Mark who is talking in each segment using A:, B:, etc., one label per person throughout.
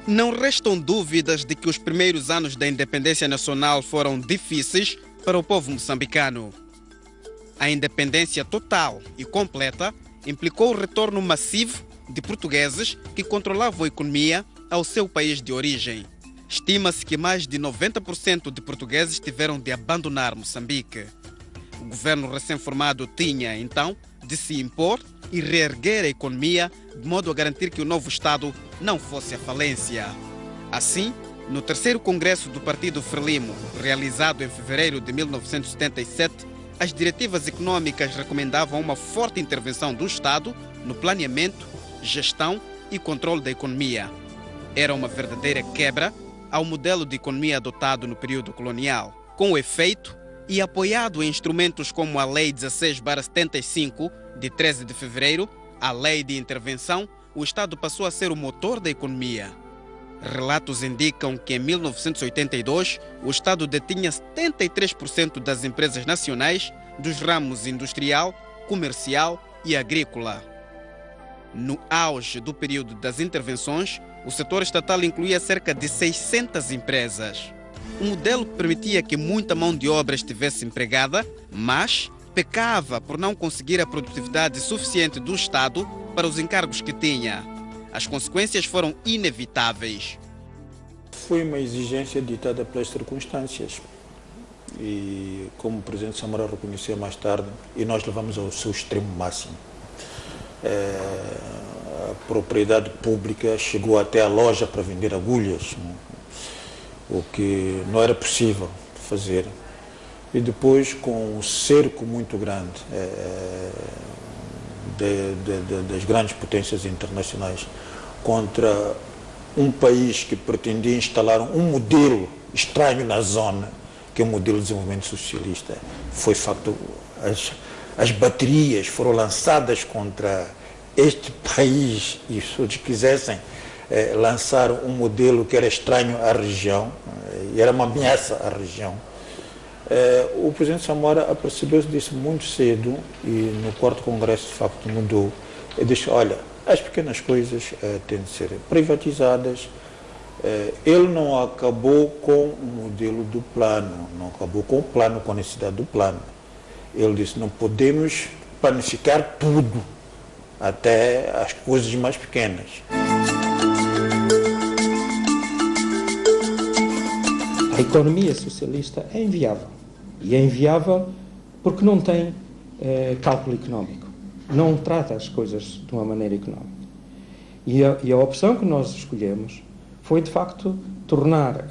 A: Não restam dúvidas de que os primeiros anos da independência nacional foram difíceis para o povo moçambicano. A independência total e completa implicou o retorno massivo de portugueses que controlavam a economia ao seu país de origem. Estima-se que mais de 90% de portugueses tiveram de abandonar Moçambique. O governo recém-formado tinha, então, de se impor e reerguer a economia de modo a garantir que o novo Estado não fosse à falência. Assim, no terceiro congresso do Partido Frelimo, realizado em fevereiro de 1977, as diretivas econômicas recomendavam uma forte intervenção do Estado no planeamento, gestão e controle da economia. Era uma verdadeira quebra ao modelo de economia adotado no período colonial. Com efeito, e apoiado em instrumentos como a Lei 16/75, de 13 de fevereiro, a Lei de Intervenção, o Estado passou a ser o motor da economia. Relatos indicam que em 1982 o Estado detinha 73% das empresas nacionais dos ramos industrial, comercial e agrícola. No auge do período das intervenções, o setor estatal incluía cerca de 600 empresas. Um modelo que permitia que muita mão de obra estivesse empregada, mas pecava por não conseguir a produtividade suficiente do Estado para os encargos que tinha. As consequências foram inevitáveis.
B: Foi uma exigência ditada pelas circunstâncias e, como o presidente Samora reconheceu mais tarde, e nós levamos ao seu extremo máximo. A propriedade pública chegou até a loja para vender agulhas, o que não era possível fazer. E depois, com um cerco muito grande das grandes potências internacionais contra um país que pretendia instalar um modelo estranho na zona, que é o modelo de desenvolvimento socialista. Foi facto, as baterias foram lançadas contra este país e se eles quisessem lançar um modelo que era estranho à região, e era uma ameaça à região. O presidente Samora apercebeu-se disso muito cedo e no quarto congresso de facto mudou. Ele disse, olha, as pequenas coisas têm de ser privatizadas. Ele não acabou com o modelo do plano, não acabou com o plano, com a necessidade do plano. Ele disse, não podemos planificar tudo, até as coisas mais pequenas.
C: A economia socialista é inviável. E é inviável porque não tem cálculo económico. Não trata as coisas de uma maneira económica. E a opção que nós escolhemos foi, de facto, tornar,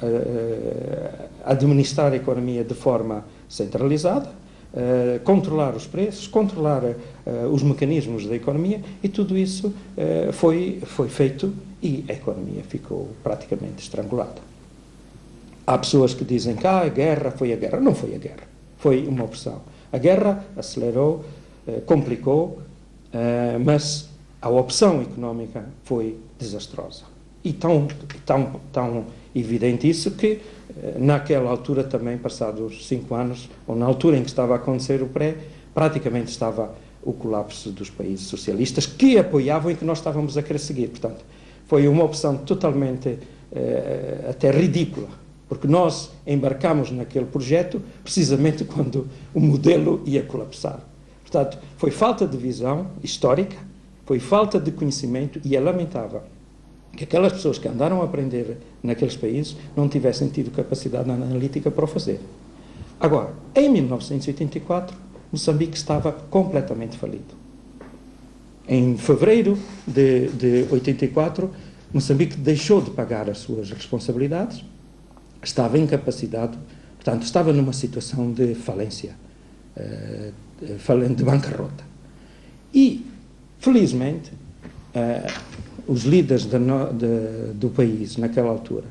C: administrar a economia de forma centralizada, controlar os preços, controlar os mecanismos da economia, e tudo isso foi feito e a economia ficou praticamente estrangulada. Há pessoas que dizem que a guerra foi a guerra. Não foi a guerra. Foi uma opção. A guerra acelerou, complicou, mas a opção económica foi desastrosa. E tão evidente isso que, naquela altura também, passados 5 anos, ou na altura em que estava a acontecer o praticamente estava o colapso dos países socialistas que apoiavam e que nós estávamos a querer seguir. Portanto, foi uma opção totalmente até ridícula, porque nós embarcamos naquele projeto precisamente quando o modelo ia colapsar. Portanto, foi falta de visão histórica, foi falta de conhecimento, e é lamentável que aquelas pessoas que andaram a aprender naqueles países não tivessem tido capacidade analítica para o fazer. Agora, em 1984, Moçambique estava completamente falido. Em fevereiro de 84, Moçambique deixou de pagar as suas responsabilidades, estava incapacitado, portanto, estava numa situação de falência, de bancarrota. E, felizmente, os líderes do país, naquela altura,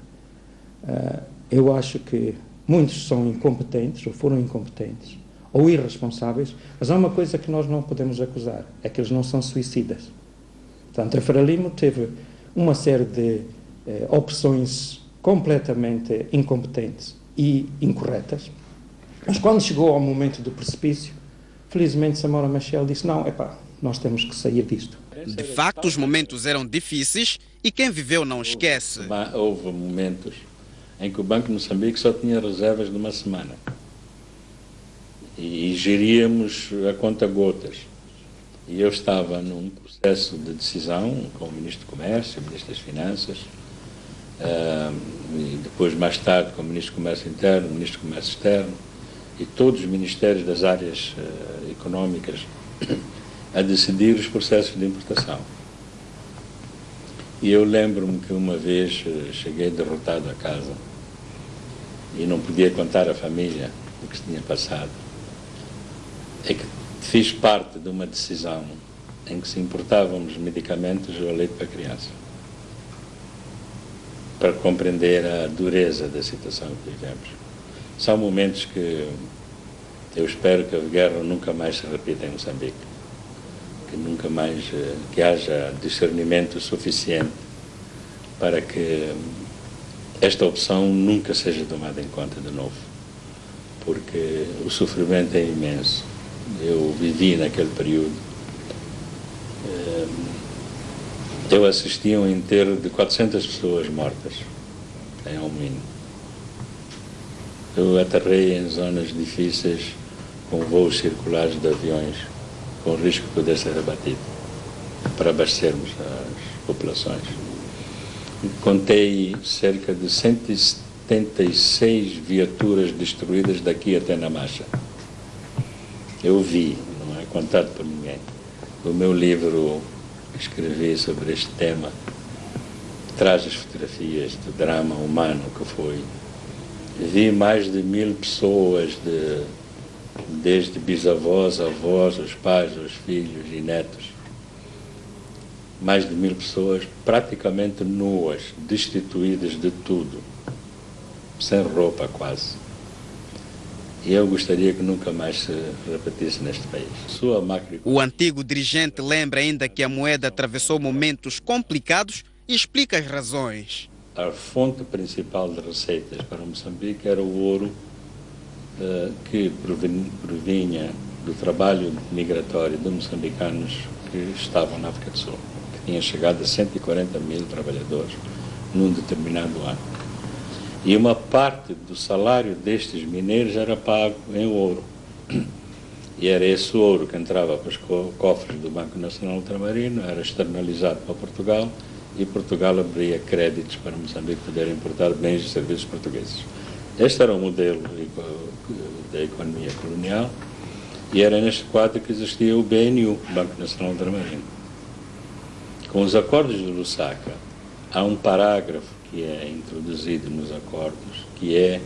C: eu acho que muitos são incompetentes, ou foram incompetentes, ou irresponsáveis, mas há uma coisa que nós não podemos acusar, é que eles não são suicidas. Portanto, a Frelimo teve uma série de opções completamente incompetentes e incorretas, mas quando chegou ao momento do precipício, Felizmente, Samora Machel disse, não, nós temos que sair disto.
A: De facto, os momentos eram difíceis e quem viveu não esquece.
D: Houve momentos em que o Banco de Moçambique só tinha reservas de uma semana. E geríamos a conta-gotas. E eu estava num processo de decisão com o Ministro do Comércio, o Ministro das Finanças, e depois, mais tarde, com o Ministro do Comércio Interno, o Ministro do Comércio Externo, e todos os ministérios das áreas económicas a decidir os processos de importação. E eu lembro-me que uma vez cheguei derrotado a casa e não podia contar à família o que se tinha passado. É que fiz parte de uma decisão em que se importávamos medicamentos ou leite para criança, para compreender a dureza da situação que vivemos. São momentos que eu espero que a guerra nunca mais se repita em Moçambique, que nunca mais que haja discernimento suficiente para que esta opção nunca seja tomada em conta de novo, porque o sofrimento é imenso. Eu vivi naquele período. Eu assisti a um enterro de 400 pessoas mortas em Alumínio. Eu aterrei em zonas difíceis com voos circulares de aviões, com risco de poder ser abatido, para abastecermos as populações. Contei cerca de 176 viaturas destruídas daqui até na Macha. Eu vi, não é contado por ninguém. O meu livro que escrevi sobre este tema traz as fotografias do drama humano que foi. Vi mais de 1000 pessoas, desde bisavós, avós, os pais, os filhos e netos. Mais de 1000 pessoas praticamente nuas, destituídas de tudo, sem roupa quase. E eu gostaria que nunca mais se repetisse neste país.
A: O antigo dirigente lembra ainda que a moeda atravessou momentos complicados e explica as razões.
D: A fonte principal de receitas para Moçambique era o ouro que provinha do trabalho migratório de moçambicanos que estavam na África do Sul, que tinha chegado a 140 mil trabalhadores num determinado ano. E uma parte do salário destes mineiros era pago em ouro. E era esse ouro que entrava para os cofres do Banco Nacional Ultramarino, era externalizado para Portugal, e Portugal abria créditos para Moçambique poder importar bens e serviços portugueses. Este era o modelo da economia colonial, e era neste quadro que existia o BNU, Banco Nacional Ultramarino. Com os acordos de Lusaka, há um parágrafo que é introduzido nos acordos, que é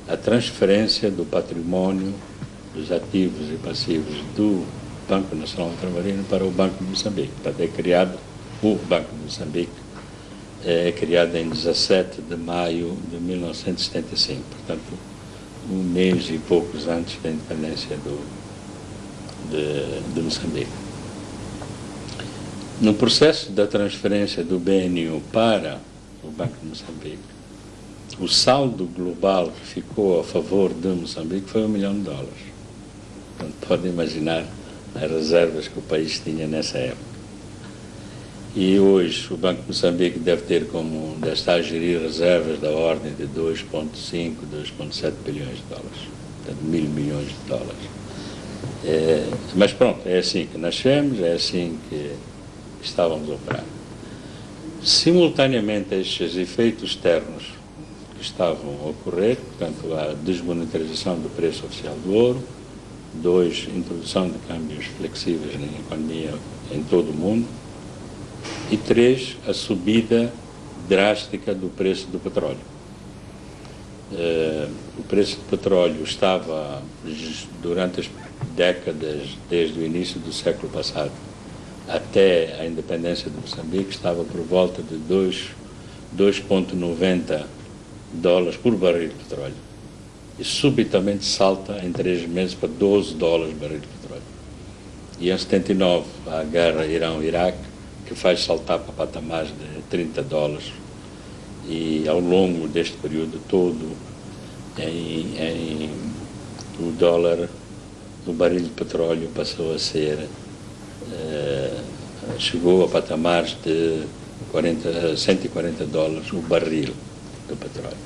D: a transferência do património, dos ativos e passivos do Banco Nacional Ultramarino para o Banco de Moçambique. Portanto, é criado o Banco de Moçambique, é criado em 17 de maio de 1975, portanto, um mês e poucos antes da independência de Moçambique. No processo da transferência do BNU para o Banco de Moçambique, o saldo global que ficou a favor de Moçambique foi $1 milhão. Portanto, podem imaginar as reservas que o país tinha nessa época. E hoje o Banco de Moçambique deve estar a gerir reservas da ordem de 2,5, 2,7 bilhões de dólares. Portanto, $1.000 milhões. Mas pronto, é assim que nascemos, é assim que estávamos a operar. Simultaneamente a estes efeitos externos que estavam a ocorrer, portanto, a desmonetarização do preço oficial do ouro, 2, introdução de câmbios flexíveis na economia em todo o mundo, e 3, a subida drástica do preço do petróleo. O preço do petróleo estava, durante as décadas, desde o início do século passado, até a independência de Moçambique, estava por volta de 2,90 dólares por barril de petróleo. E subitamente salta em 3 meses para 12 dólares por barril de petróleo. E em 79, a guerra Irão-Iraque, que faz saltar para patamares de 30 dólares. E ao longo deste período todo, o dólar o barril de petróleo passou a ser, chegou a patamares de 140 dólares o barril do petróleo.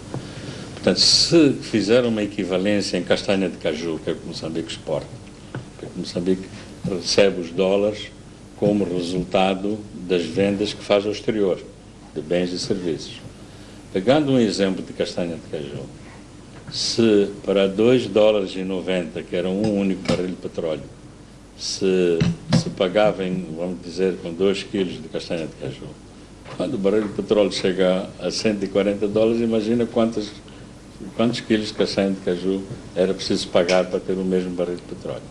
D: Portanto, se fizer uma equivalência em castanha de caju, que é o que Moçambique exporta, porque Moçambique recebe os dólares como resultado das vendas que faz ao exterior, de bens e serviços. Pegando um exemplo de castanha de caju, se para 2,90 dólares, que era um único barril de petróleo, se pagava, vamos dizer, com 2 quilos de castanha de caju, quando o barril de petróleo chega a 140 dólares, imagina quantos quilos de castanha de caju era preciso pagar para ter o mesmo barril de petróleo.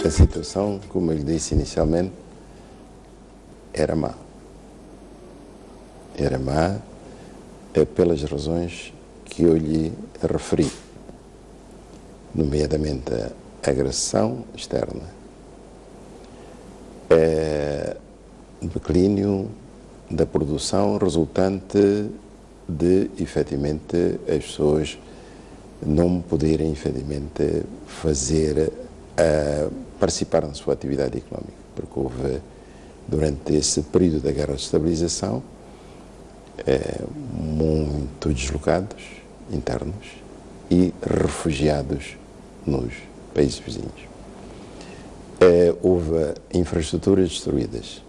E: A situação, como eu disse inicialmente, era má. Era má pelas razões que eu lhe referi, nomeadamente a agressão externa, o declínio da produção resultante de, efetivamente, as pessoas não poderem, efetivamente, participar na sua atividade económica, porque houve, durante esse período da guerra de estabilização, muito deslocados internos e refugiados nos países vizinhos. Houve infraestruturas destruídas,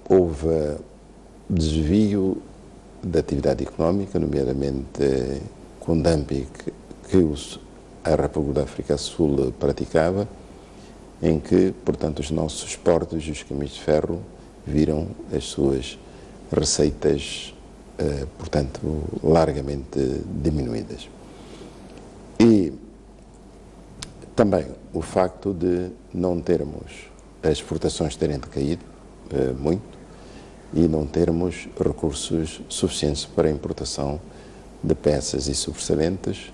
E: houve desvio da atividade económica, nomeadamente com dumping que a República da África Sul praticava, em que, portanto, os nossos portos e os caminhos de ferro viram as suas receitas, portanto, largamente diminuídas. E também o facto de não termos as exportações terem decaído muito e não termos recursos suficientes para a importação de peças e sobressalentes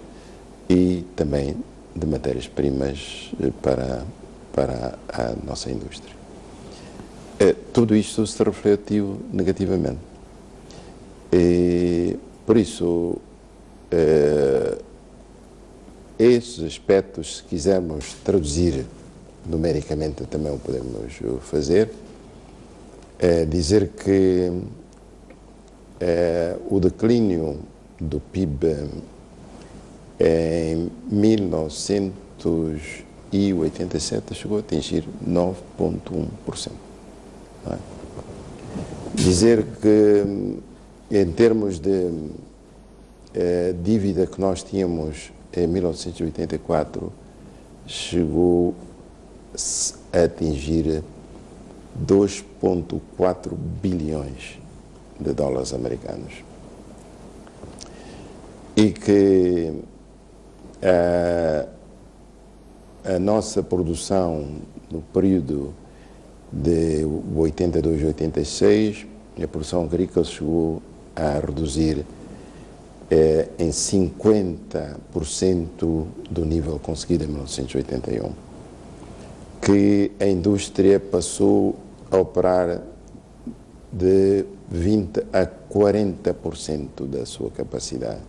E: e também de matérias-primas para a nossa indústria. Tudo isto se refletiu negativamente. Por isso, esses aspectos, se quisermos traduzir numericamente, também o podemos fazer, dizer que o declínio do PIB em 1987 chegou a atingir 9,1%. Dizer que, em termos de dívida que nós tínhamos em 1984, chegou a atingir 2,4 bilhões de dólares americanos. E que a nossa produção no período de 82 a 86, a produção agrícola chegou a reduzir em 50% do nível conseguido em 1981, que a indústria passou a operar de 20% a 40% da sua capacidade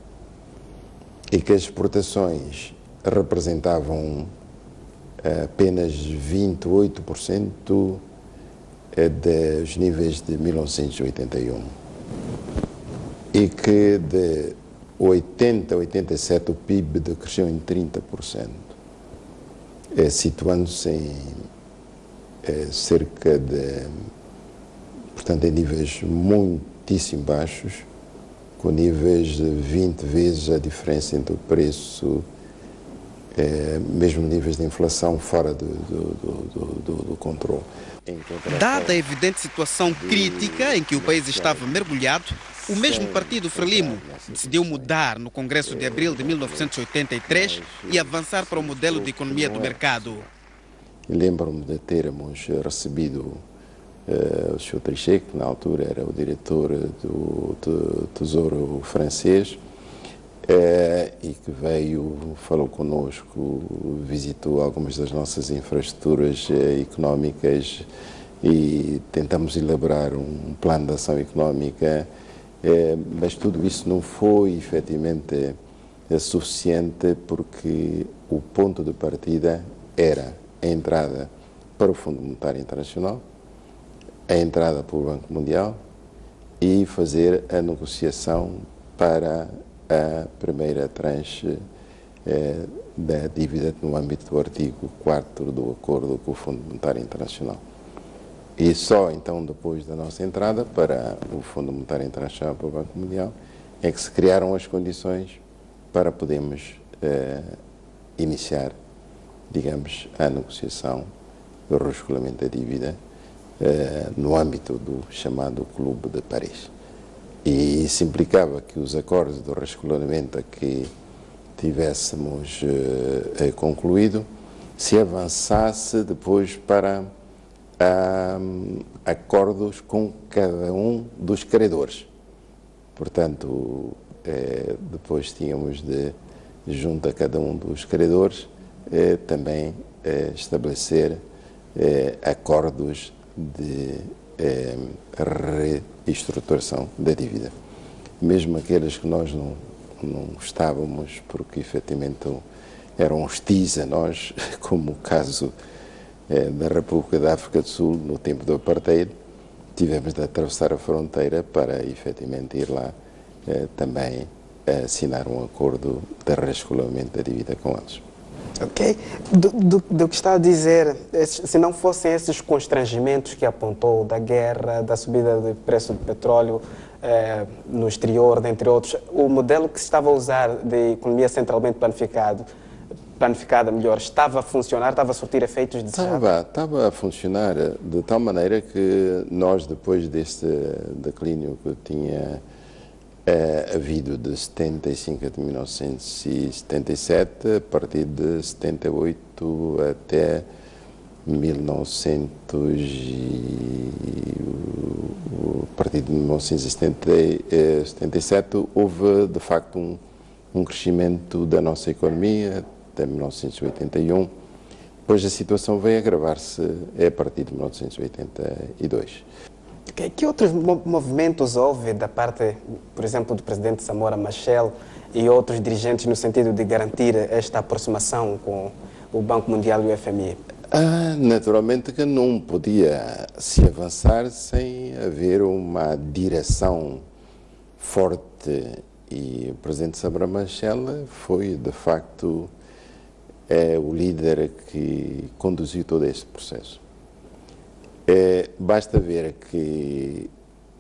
E: e que as exportações representavam apenas 28% dos níveis de 1981 e que de 80 a 87 o PIB decresceu em 30%, situando-se em cerca de, portanto, em níveis muitíssimo baixos, com níveis de 20 vezes a diferença entre o preço, mesmo níveis de inflação fora do controle.
A: Dada a evidente situação crítica em que o país estava mergulhado, o mesmo partido Frelimo decidiu mudar no Congresso de Abril de 1983 e avançar para o modelo de economia do mercado.
E: Lembro-me de termos recebido o Sr. Trichet, que na altura era o diretor do Tesouro francês, e que veio, falou connosco, visitou algumas das nossas infraestruturas económicas e tentamos elaborar um plano de ação económica Mas tudo isso não foi efetivamente suficiente, porque o ponto de partida era a entrada para o Fundo Monetário Internacional, a entrada para o Banco Mundial e fazer a negociação para a primeira tranche da dívida no âmbito do artigo 4º do acordo com o Fundo Monetário Internacional. E só então, depois da nossa entrada para o Fundo Monetário Internacional, para o Banco Mundial, é que se criaram as condições para podermos iniciar, digamos, a negociação do rescolamento da dívida no âmbito do chamado Clube de Paris. E isso implicava que os acordos do rescolamento que tivéssemos concluído se avançasse depois para acordos com cada um dos credores. Portanto, depois tínhamos de, junto a cada um dos credores, também estabelecer acordos de reestruturação da dívida. Mesmo aqueles que nós não estávamos, porque efetivamente eram hostis a nós, como o caso da República da África do Sul, no tempo do apartheid, tivemos de atravessar a fronteira para efetivamente ir lá também assinar um acordo de rescolamento da dívida com eles.
A: Ok. Do que está a dizer, se não fossem esses constrangimentos que apontou, da guerra, da subida do preço do petróleo no exterior, dentre outros, o modelo que se estava a usar de economia centralmente planificada melhor, estava a funcionar, estava a surtir efeitos desejados?
E: Estava a funcionar de tal maneira que nós, depois deste declínio que tinha havido de 75 até 1977, a partir de 78 até 1977, houve de facto um crescimento da nossa economia até 1981. Depois a situação veio agravar-se a partir de 1982.
A: Que outros movimentos houve da parte, por exemplo, do presidente Samora Machel e outros dirigentes no sentido de garantir esta aproximação com o Banco Mundial e o FMI?
E: Naturalmente que não podia se avançar sem haver uma direção forte, e o presidente Samora Machel foi, de facto, o líder que conduziu todo este processo. Basta ver que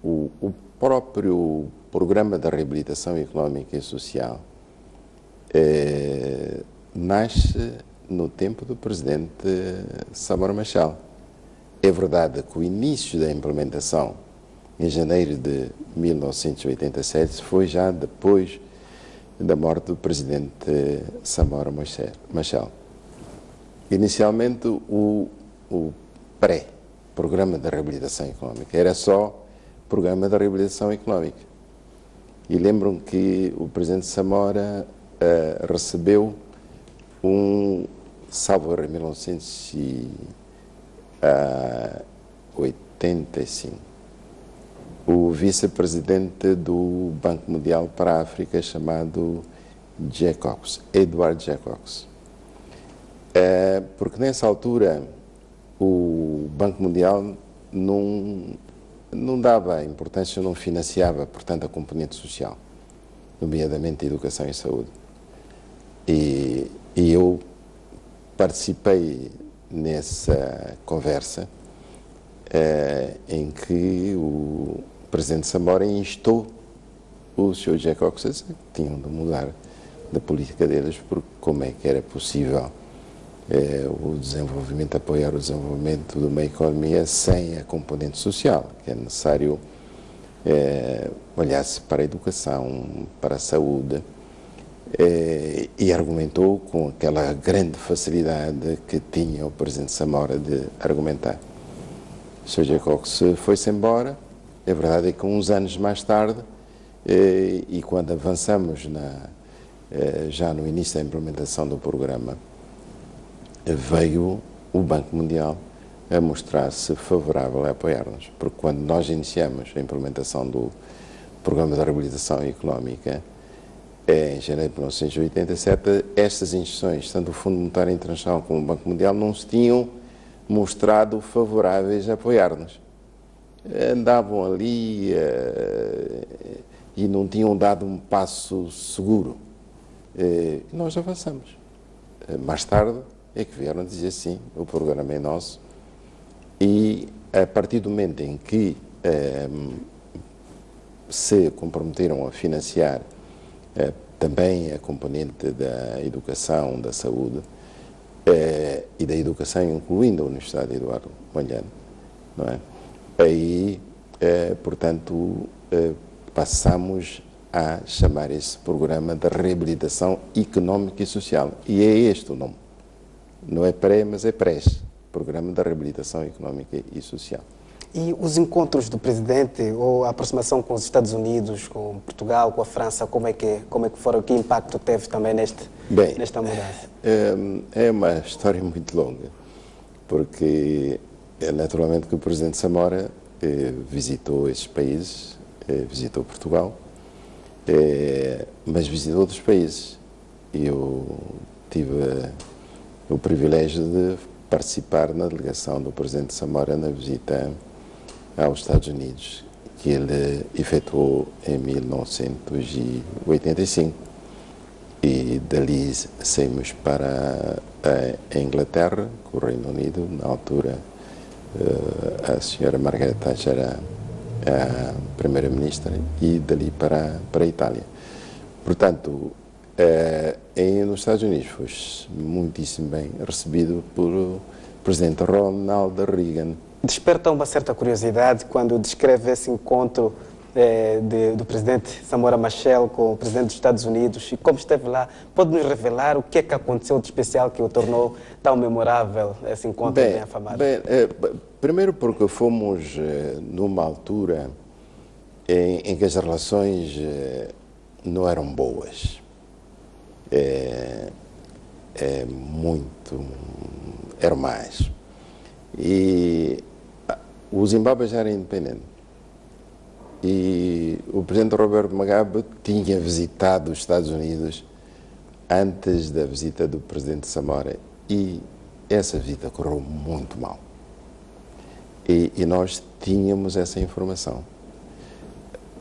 E: o próprio Programa de Reabilitação Económica e Social nasce no tempo do presidente Samora Machel. É verdade que o início da implementação, em janeiro de 1987, foi já depois da morte do presidente Samora Machel. Inicialmente, o Programa de Reabilitação Económica era só Programa de Reabilitação Económica. E lembram que o presidente Samora recebeu salvo em 1985, o vice-presidente do Banco Mundial para a África, chamado Edward Jacobs. Porque nessa altura o Banco Mundial não dava importância, não financiava, portanto, a componente social, nomeadamente a educação e saúde. E eu participei nessa conversa em que o presidente Samora instou o Sr. Jacobs a que tinham de mudar da política deles, porque como é que era possível o desenvolvimento, apoiar o desenvolvimento de uma economia sem a componente social, que é necessário olhar-se para a educação, para a saúde, e argumentou com aquela grande facilidade que tinha o presidente Samora de argumentar. O Sr. Jacobs foi-se embora. A verdade é que uns anos mais tarde, e quando avançamos já no início da implementação do programa, veio o Banco Mundial a mostrar-se favorável a apoiar-nos, porque quando nós iniciamos a implementação do Programa de Reabilitação Económica, em janeiro de 1987, estas instituições, tanto o Fundo Monetário Internacional como o Banco Mundial, não se tinham mostrado favoráveis a apoiar-nos. Andavam ali e não tinham dado um passo seguro. Nós avançamos. Mais tarde é que vieram dizer sim, o programa é nosso, e a partir do momento em que se comprometeram a financiar também a componente da educação, da saúde e da educação, incluindo a Universidade Eduardo Mondlane, não é? Aí, portanto, passamos a chamar esse programa de reabilitação económica e social. E é este o nome. Não é pré, mas é PRES, Programa de Reabilitação Económica e Social.
F: E os encontros do presidente, ou a aproximação com os Estados Unidos, com Portugal, com a França, como é que foram? Que impacto teve também nesta mudança?
E: É uma história muito longa, porque naturalmente que o presidente Samora visitou esses países, visitou Portugal, mas visitou outros países. Eu tive o privilégio de participar na delegação do presidente Samora na visita aos Estados Unidos, que ele efetuou em 1985. E dali saímos para a Inglaterra, com o Reino Unido. Na altura, a senhora Margaret Thatcher era a primeira-ministra, e dali para a Itália. Portanto, nos Estados Unidos foi muitíssimo bem recebido por presidente Ronald Reagan.
F: Desperta uma certa curiosidade quando descreve esse encontro do presidente Samora Machel com o presidente dos Estados Unidos e como esteve lá. Pode nos revelar o que é que aconteceu de especial que o tornou tão memorável, esse encontro bem afamado?
E: Primeiro porque fomos numa altura em que as relações não eram boas. Eram más. E o Zimbábue já era independente. E o presidente Robert Mugabe tinha visitado os Estados Unidos antes da visita do presidente Samora, e essa visita correu muito mal. E nós tínhamos essa informação.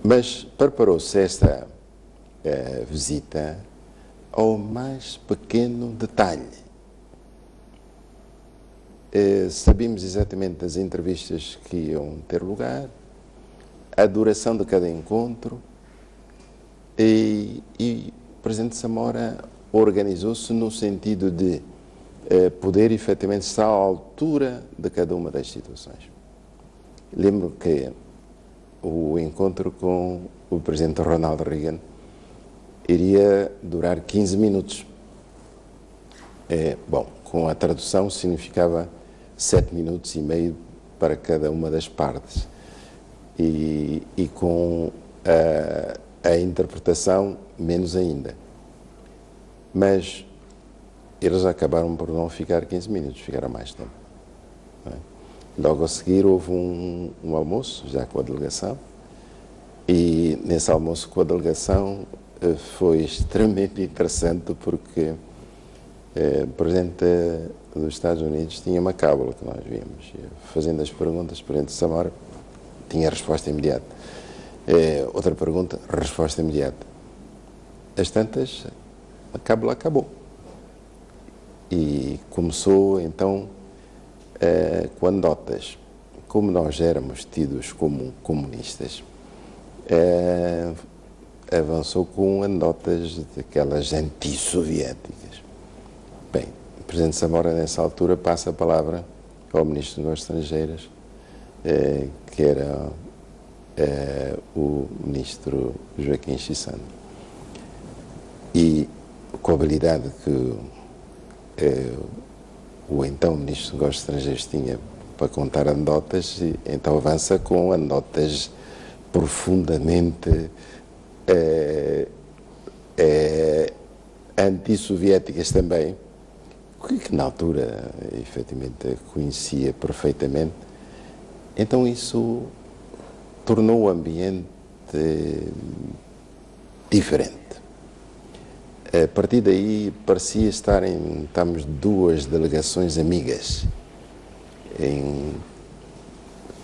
E: Mas preparou-se esta visita ao mais pequeno detalhe. Sabíamos exatamente das entrevistas que iam ter lugar, a duração de cada encontro, e o presidente Samora organizou-se no sentido de poder efetivamente estar à altura de cada uma das situações. Lembro que o encontro com o presidente Ronald Reagan iria durar 15 minutos. Com a tradução significava 7 minutos e meio para cada uma das partes. E com a interpretação, menos ainda. Mas eles acabaram por não ficar 15 minutos, ficaram mais tempo. Logo a seguir houve um almoço, já com a delegação, e nesse almoço com a delegação foi extremamente interessante, porque o presidente dos Estados Unidos tinha uma cábula que nós vimos. Fazendo as perguntas, o presidente Samora tinha resposta imediata. Outra pergunta, resposta imediata. Às tantas, a cábula acabou. E começou, então, com anedotas. Como nós éramos tidos como comunistas, avançou com anedotas daquelas antissoviéticas. Bem, o presidente Samora, nessa altura, passa a palavra ao ministro dos Negócios Estrangeiros, que era o ministro Joaquim Chissano. E com a habilidade que o então ministro dos Negócios Estrangeiros tinha para contar anedotas, então avança com anedotas profundamente antissoviéticas também, que na altura efetivamente conhecia perfeitamente. Então isso tornou o ambiente diferente. A partir daí parecia estamos duas delegações amigas.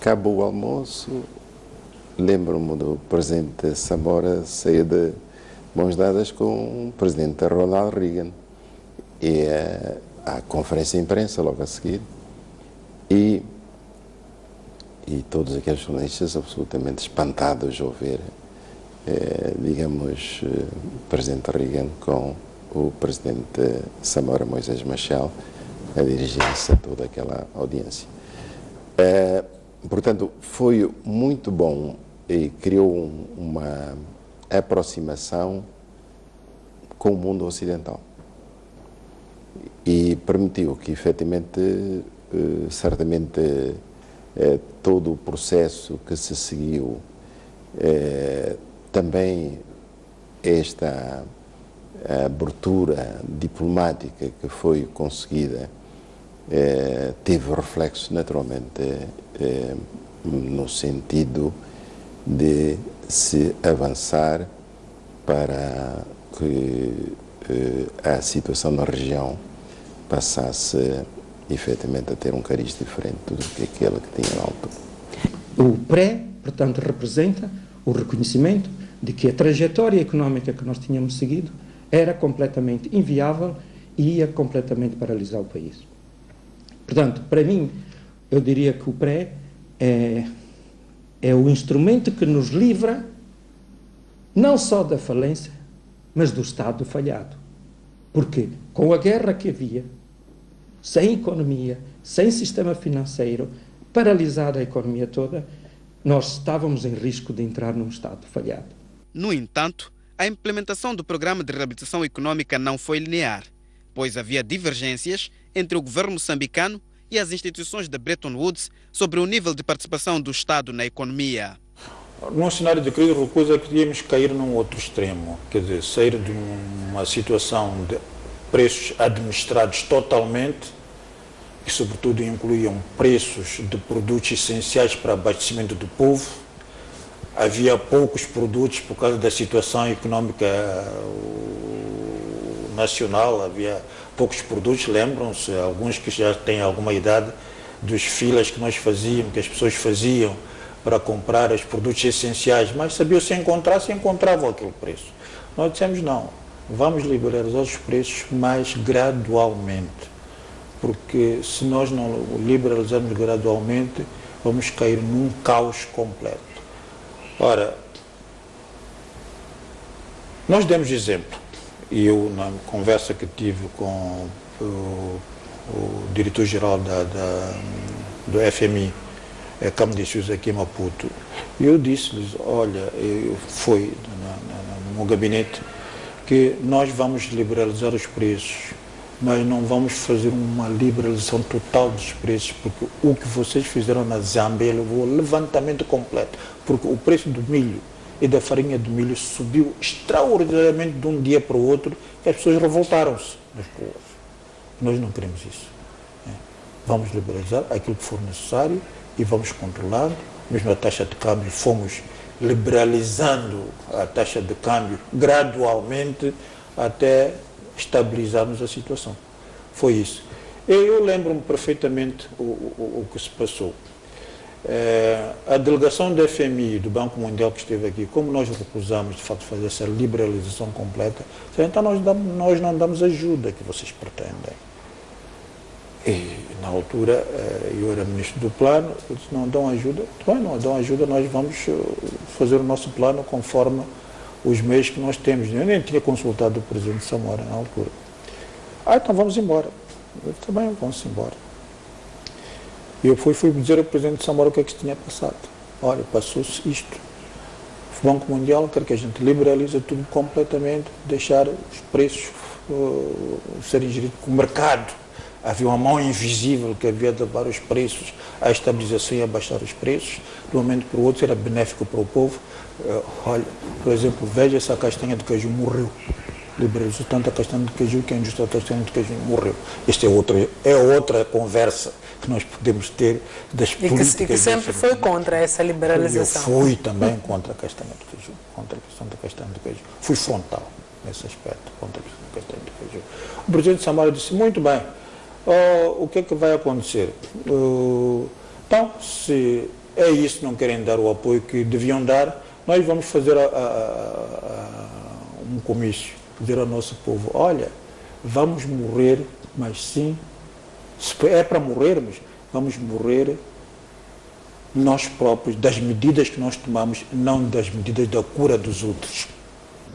E: Acabou o almoço, lembro-me do presidente Samora sair de mãos dadas com o presidente Ronald Reagan. E a conferência de imprensa logo a seguir. E todos aqueles jornalistas absolutamente espantados ao ver, digamos, o presidente Reagan com o presidente Samora Moisés Machel a dirigir-se a toda aquela audiência. Portanto, foi muito bom e criou uma aproximação com o mundo ocidental. E permitiu que, efetivamente, certamente, todo o processo que se seguiu, também esta abertura diplomática que foi conseguida, teve reflexo, naturalmente, no sentido de se avançar para que a situação na região passasse efetivamente a ter um cariz diferente do que aquele que tinha na altura.
C: O pré, portanto, representa o reconhecimento de que a trajetória económica que nós tínhamos seguido era completamente inviável e ia completamente paralisar o país. Portanto, para mim, eu diria que o pré é o instrumento que nos livra não só da falência, mas do Estado falhado. Porque com a guerra que havia, sem economia, sem sistema financeiro, paralisada a economia toda, nós estávamos em risco de entrar num Estado falhado.
A: No entanto, a implementação do programa de reabilitação econômica não foi linear, pois havia divergências entre o governo moçambicano e as instituições de Bretton Woods sobre o nível de participação do Estado na economia.
B: Num cenário de crise recusa, queríamos cair num outro extremo, quer dizer, sair de uma situação de preços administrados totalmente, que sobretudo incluíam preços de produtos essenciais para abastecimento do povo. Havia poucos produtos por causa da situação econômica nacional, havia poucos produtos, lembram-se, alguns que já têm alguma idade, dos filas que nós fazíamos, que as pessoas faziam para comprar os produtos essenciais, mas sabiam se encontravam aquele preço. Nós dissemos não, vamos liberalizar os preços mais gradualmente, porque se nós não liberalizarmos gradualmente, vamos cair num caos completo. Ora, nós demos exemplo, e eu na conversa que tive com o diretor-geral do FMI, Câmara de Sousa aqui em Maputo, eu disse-lhes, olha, foi no meu gabinete, que nós vamos liberalizar os preços, mas não vamos fazer uma liberalização total dos preços, porque o que vocês fizeram na Zâmbia levou ao levantamento completo, porque o preço do milho e da farinha de milho subiu extraordinariamente de um dia para o outro, e as pessoas revoltaram-se nas ruas. Nós não queremos isso. Vamos liberalizar aquilo que for necessário e vamos controlando, mesmo a taxa de câmbio, fomos liberalizando a taxa de câmbio gradualmente até estabilizarmos a situação. Foi isso. Eu lembro-me perfeitamente o que se passou. A delegação da FMI, do Banco Mundial que esteve aqui, como nós recusamos de facto fazer essa liberalização completa, então nós não damos a ajuda que vocês pretendem. E na altura eu era ministro do plano, eu disse, não dão ajuda, não dão ajuda, nós vamos fazer o nosso plano conforme os meios que nós temos. Eu nem tinha consultado o presidente Samora na altura. Então vamos embora. Eu disse, também vamos embora. E eu fui dizer ao presidente Samora o que é que se tinha passado. Olha, passou-se isto. O Banco Mundial quer que a gente liberalize tudo completamente, deixar os preços serem geridos com o mercado. Havia uma mão invisível que havia de levar os preços, a estabilização e a baixar os preços. De um momento para o outro era benéfico para o povo. Olha, por exemplo, veja essa castanha de caju morreu. Liberalizou tanto a castanha de caju que a indústria da castanha de caju morreu. Esta é outra conversa que nós podemos ter das políticas.
G: E que sempre foi contra essa liberalização.
B: Eu fui também contra a castanha de caju, contra a questão da castanha de caju. Fui frontal nesse aspecto, contra a questão da castanha de caju. O presidente Samora disse, muito bem, o que é que vai acontecer? Então, se é isso, não querem dar o apoio que deviam dar, nós vamos fazer um comício, dizer ao nosso povo, olha, vamos morrer, mas sim, se é para morrermos, vamos morrer nós próprios, das medidas que nós tomamos, não das medidas da cura dos outros.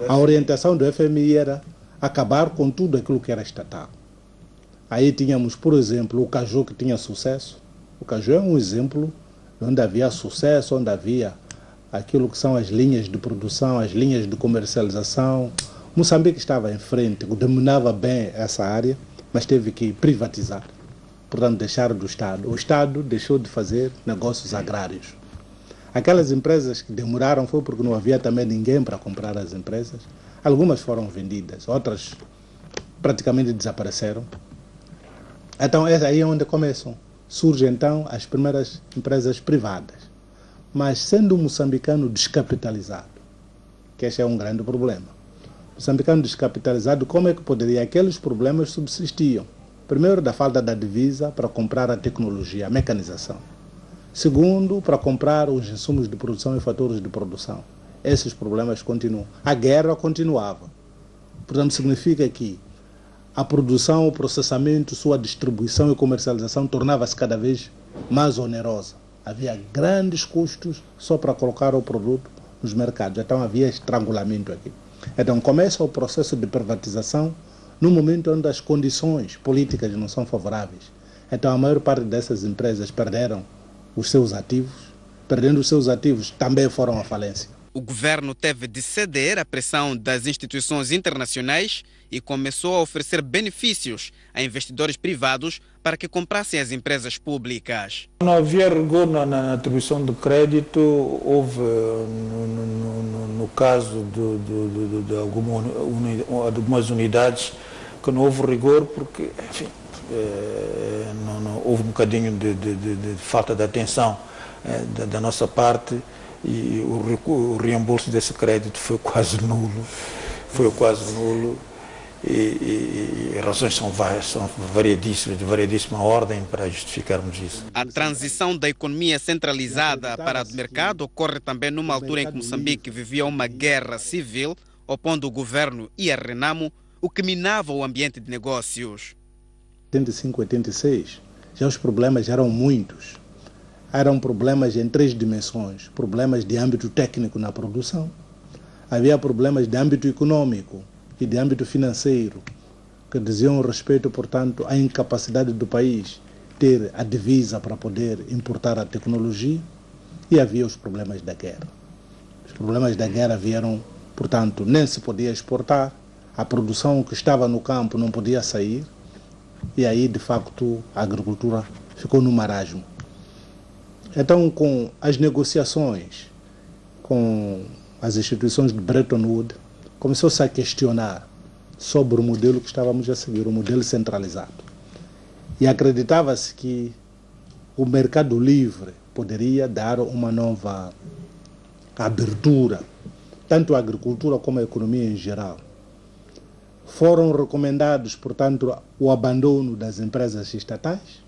H: A orientação do FMI era acabar com tudo aquilo que era estatal. Aí tínhamos, por exemplo, o caju que tinha sucesso. O caju é um exemplo onde havia sucesso, onde havia aquilo que são as linhas de produção, as linhas de comercialização. Moçambique estava em frente, dominava bem essa área, mas teve que privatizar, portanto deixar do Estado. O Estado deixou de fazer negócios agrários. Aquelas empresas que demoraram foi porque não havia também ninguém para comprar as empresas. Algumas foram vendidas, outras praticamente desapareceram. Então é aí onde começam. Surgem então as primeiras empresas privadas. Mas sendo o moçambicano descapitalizado, que esse é um grande problema. O moçambicano descapitalizado, como é que poderia? Aqueles problemas subsistiam. Primeiro, da falta da divisa para comprar a tecnologia, a mecanização. Segundo, para comprar os insumos de produção e fatores de produção. Esses problemas continuam. A guerra continuava. Portanto, significa que a produção, o processamento, sua distribuição e comercialização tornava-se cada vez mais onerosa. Havia grandes custos só para colocar o produto nos mercados. Então havia estrangulamento aqui. Então começa o processo de privatização no momento onde as condições políticas não são favoráveis. Então a maior parte dessas empresas perderam os seus ativos. Perdendo os seus ativos, também foram à falência.
A: O governo teve de ceder à pressão das instituições internacionais e começou a oferecer benefícios a investidores privados para que comprassem as empresas públicas.
B: Não havia rigor na atribuição de crédito. Houve, no caso de algumas unidades, que não houve rigor porque, enfim, não houve um bocadinho de falta de atenção da nossa parte. E o reembolso desse crédito foi quase nulo, e razões são variedíssimas, de variedíssima ordem para justificarmos isso.
A: A transição da economia centralizada para o mercado ocorre também numa altura em que Moçambique vivia uma guerra civil, opondo o governo e a Renamo, o que minava o ambiente de negócios.
H: Em 85, 86, já os problemas eram muitos. Eram problemas em três dimensões. Problemas de âmbito técnico na produção. Havia problemas de âmbito econômico e de âmbito financeiro, que diziam respeito, portanto, à incapacidade do país ter a divisa para poder importar a tecnologia. E havia os problemas da guerra. Os problemas da guerra vieram, portanto, nem se podia exportar. A produção que estava no campo não podia sair. E aí, de facto, a agricultura ficou no marasmo. Então, com as negociações com as instituições de Bretton Woods, começou-se a questionar sobre o modelo que estávamos a seguir, o modelo centralizado. E acreditava-se que o mercado livre poderia dar uma nova abertura, tanto à agricultura como à economia em geral. Foram recomendados, portanto, o abandono das empresas estatais,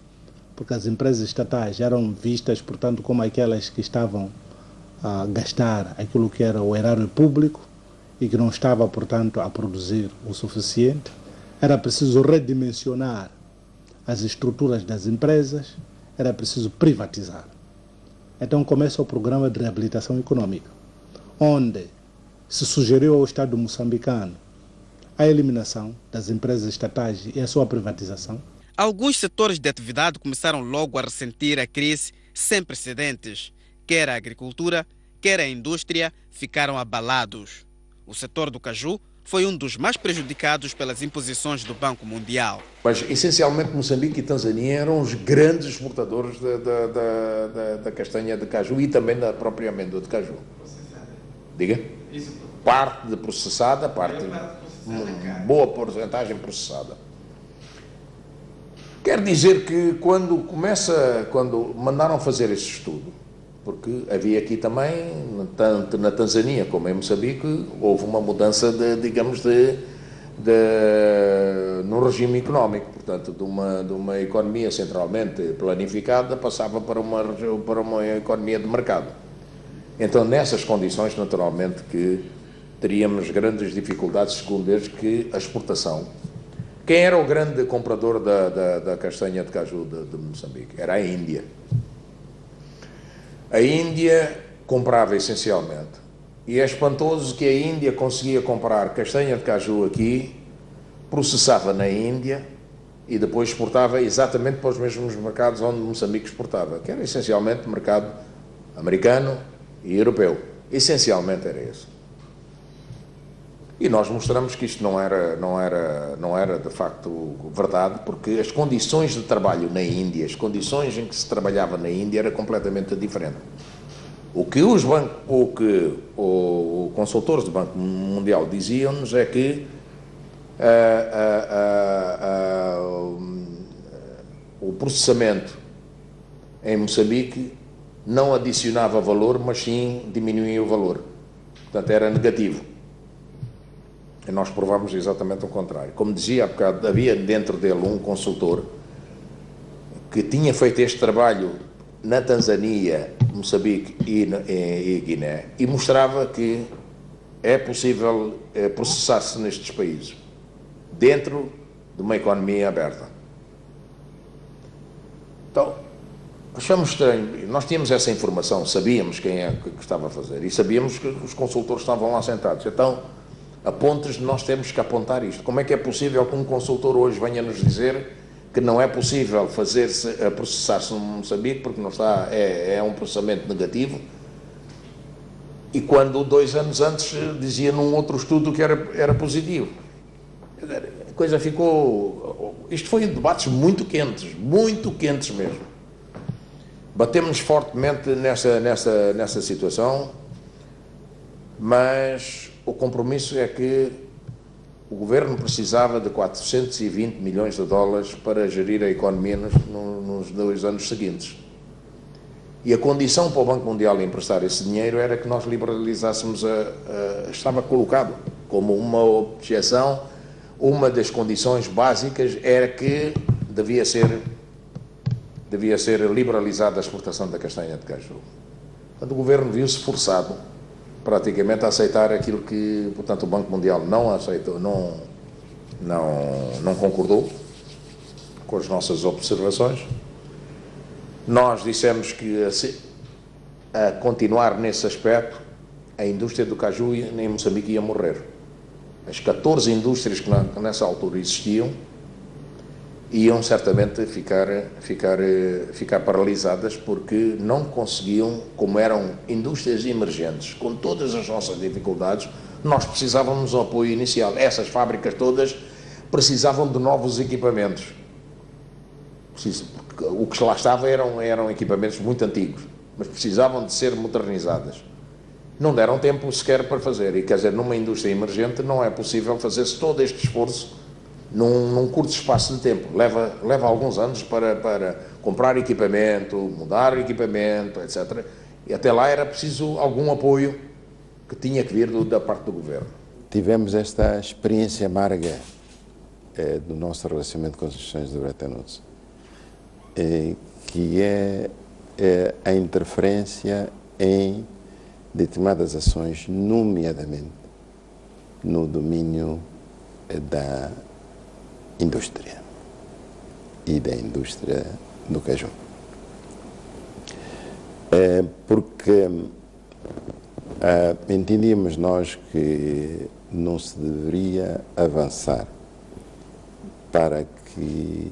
H: porque as empresas estatais eram vistas, portanto, como aquelas que estavam a gastar aquilo que era o erário público e que não estava, portanto, a produzir o suficiente. Era preciso redimensionar as estruturas das empresas, era preciso privatizar. Então começa o programa de reabilitação econômica, onde se sugeriu ao Estado moçambicano a eliminação das empresas estatais e a sua privatização.
A: Alguns setores de atividade começaram logo a ressentir a crise sem precedentes. Quer a agricultura, quer a indústria ficaram abalados. O setor do caju foi um dos mais prejudicados pelas imposições do Banco Mundial.
I: Mas, essencialmente, Moçambique e Tanzânia eram os grandes exportadores da castanha de caju e também da própria amêndoa de caju. Diga? Parte de processada, boa porcentagem processada. Quer dizer que quando mandaram fazer esse estudo, porque havia aqui também, tanto na Tanzânia como em Moçambique, houve uma mudança no regime económico, portanto, de uma economia centralmente planificada passava para uma economia de mercado. Então, nessas condições, naturalmente, que teríamos grandes dificuldades, segundo eles, que a exportação. Quem era o grande comprador da castanha de caju de Moçambique? Era a Índia. A Índia comprava essencialmente. E é espantoso que a Índia conseguia comprar castanha de caju aqui, processava na Índia e depois exportava exatamente para os mesmos mercados onde Moçambique exportava, que era essencialmente mercado americano e europeu. Essencialmente era esse. E nós mostramos que isto não era de facto verdade, porque as condições de trabalho na Índia, as condições em que se trabalhava na Índia era completamente diferente. O que os consultores do Banco Mundial diziam-nos é que o processamento em Moçambique não adicionava valor, mas sim diminuía o valor. Portanto, era negativo. E nós provámos exatamente o contrário. Como dizia há bocado, havia dentro dele um consultor que tinha feito este trabalho na Tanzânia, Moçambique e Guiné e mostrava que é possível processar-se nestes países dentro de uma economia aberta. Então, achamos estranho. Nós tínhamos essa informação, sabíamos quem é que estava a fazer e sabíamos que os consultores estavam lá sentados. Então, a pontos de nós temos que apontar isto. Como é que é possível que um consultor hoje venha nos dizer que não é possível processar-se no Moçambique porque não está, é um processamento negativo, e quando 2 anos antes dizia num outro estudo que era positivo? A coisa ficou... Isto foi debates muito quentes mesmo. Batemos fortemente nessa situação, mas o compromisso é que o governo precisava de 420 milhões de dólares para gerir a economia nos 2 anos seguintes. E a condição para o Banco Mundial emprestar esse dinheiro era que nós liberalizássemos estava colocado como uma objeção, uma das condições básicas era que devia ser liberalizada a exportação da castanha de caju. Portanto, o governo viu-se forçado praticamente a aceitar aquilo que, portanto, o Banco Mundial não aceitou, não concordou com as nossas observações. Nós dissemos que a continuar nesse aspecto, a indústria do caju em Moçambique ia morrer. As 14 indústrias que nessa altura existiam iam certamente ficar paralisadas porque não conseguiam, como eram indústrias emergentes, com todas as nossas dificuldades, nós precisávamos de um apoio inicial. Essas fábricas todas precisavam de novos equipamentos. O que lá estava eram equipamentos muito antigos, mas precisavam de ser modernizadas. Não deram tempo sequer para fazer, e quer dizer, numa indústria emergente não é possível fazer-se todo este esforço num curto espaço de tempo. Leva alguns anos para comprar equipamento, mudar equipamento, etc. E até lá era preciso algum apoio que tinha que vir da parte do governo.
E: Tivemos esta experiência amarga do nosso relacionamento com as instituições de Bretton Woods, que é a interferência em determinadas ações, nomeadamente no domínio da indústria e da indústria do caju. Porque entendíamos nós que não se deveria avançar para que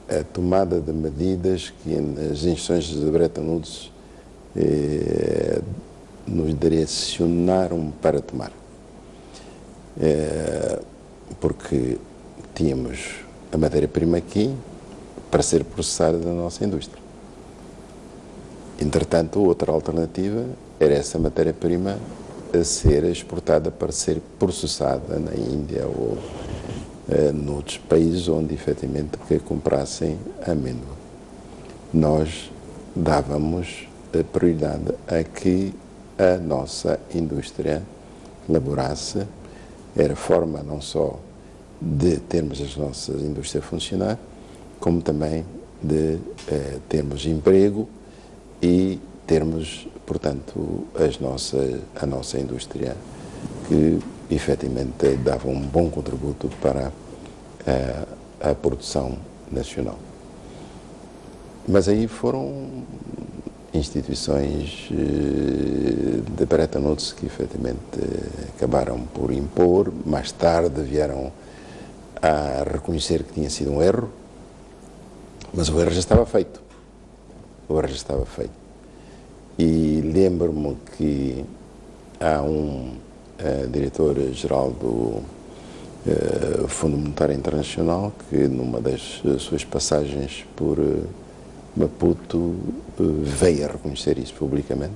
E: a tomada de medidas que as instituições de Bretton Woods nos direcionaram para tomar. Porque tínhamos a matéria-prima aqui para ser processada da nossa indústria. Entretanto, outra alternativa era essa matéria-prima a ser exportada para ser processada na Índia ou noutros países onde efetivamente que comprassem amêndoa. Nós dávamos prioridade a que a nossa indústria laborasse, era forma não só de termos as nossas indústrias a funcionar, como também de termos emprego e termos, portanto, a nossa indústria que efetivamente dava um bom contributo para a produção nacional. Mas aí foram instituições de Bretton Woods que efetivamente acabaram por impor, mais tarde vieram a reconhecer que tinha sido um erro, mas o erro já estava feito. O erro já estava feito. E lembro-me que há um diretor-geral do Fundo Monetário Internacional que, numa das suas passagens por Maputo, veio a reconhecer isso publicamente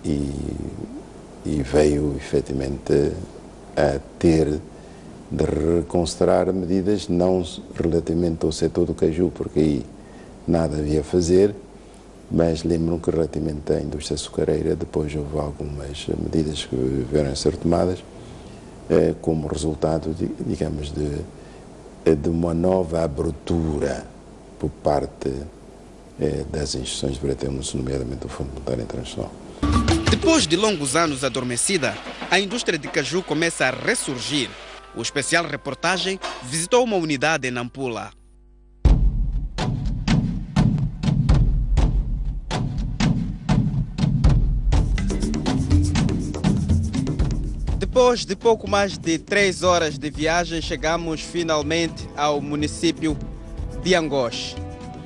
E: e veio efetivamente a ter de reconsiderar medidas não relativamente ao setor do caju, porque aí nada havia a fazer, mas lembro-me que relativamente à indústria açucareira depois houve algumas medidas que vieram a ser tomadas como resultado, digamos, de uma nova abertura por parte das instituições de Bretton Woods, nomeadamente do Fundo Monetário Internacional.
A: Depois de longos anos adormecida, a indústria de caju começa a ressurgir. O especial reportagem visitou uma unidade em Nampula. Depois de pouco mais de 3 horas de viagem, chegamos finalmente ao município de Angoche.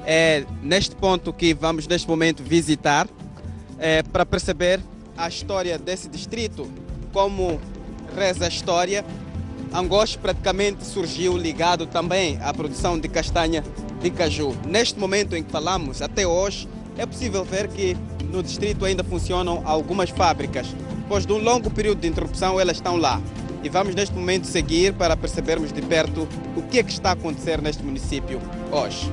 A: É neste ponto que vamos neste momento visitar para perceber a história desse distrito. Como reza a história, Angoche praticamente surgiu ligado também à produção de castanha de caju. Neste momento em que falamos, até hoje, é possível ver que no distrito ainda funcionam algumas fábricas. Depois de um longo período de interrupção, elas estão lá. E vamos neste momento seguir para percebermos de perto o que é que está a acontecer neste município hoje.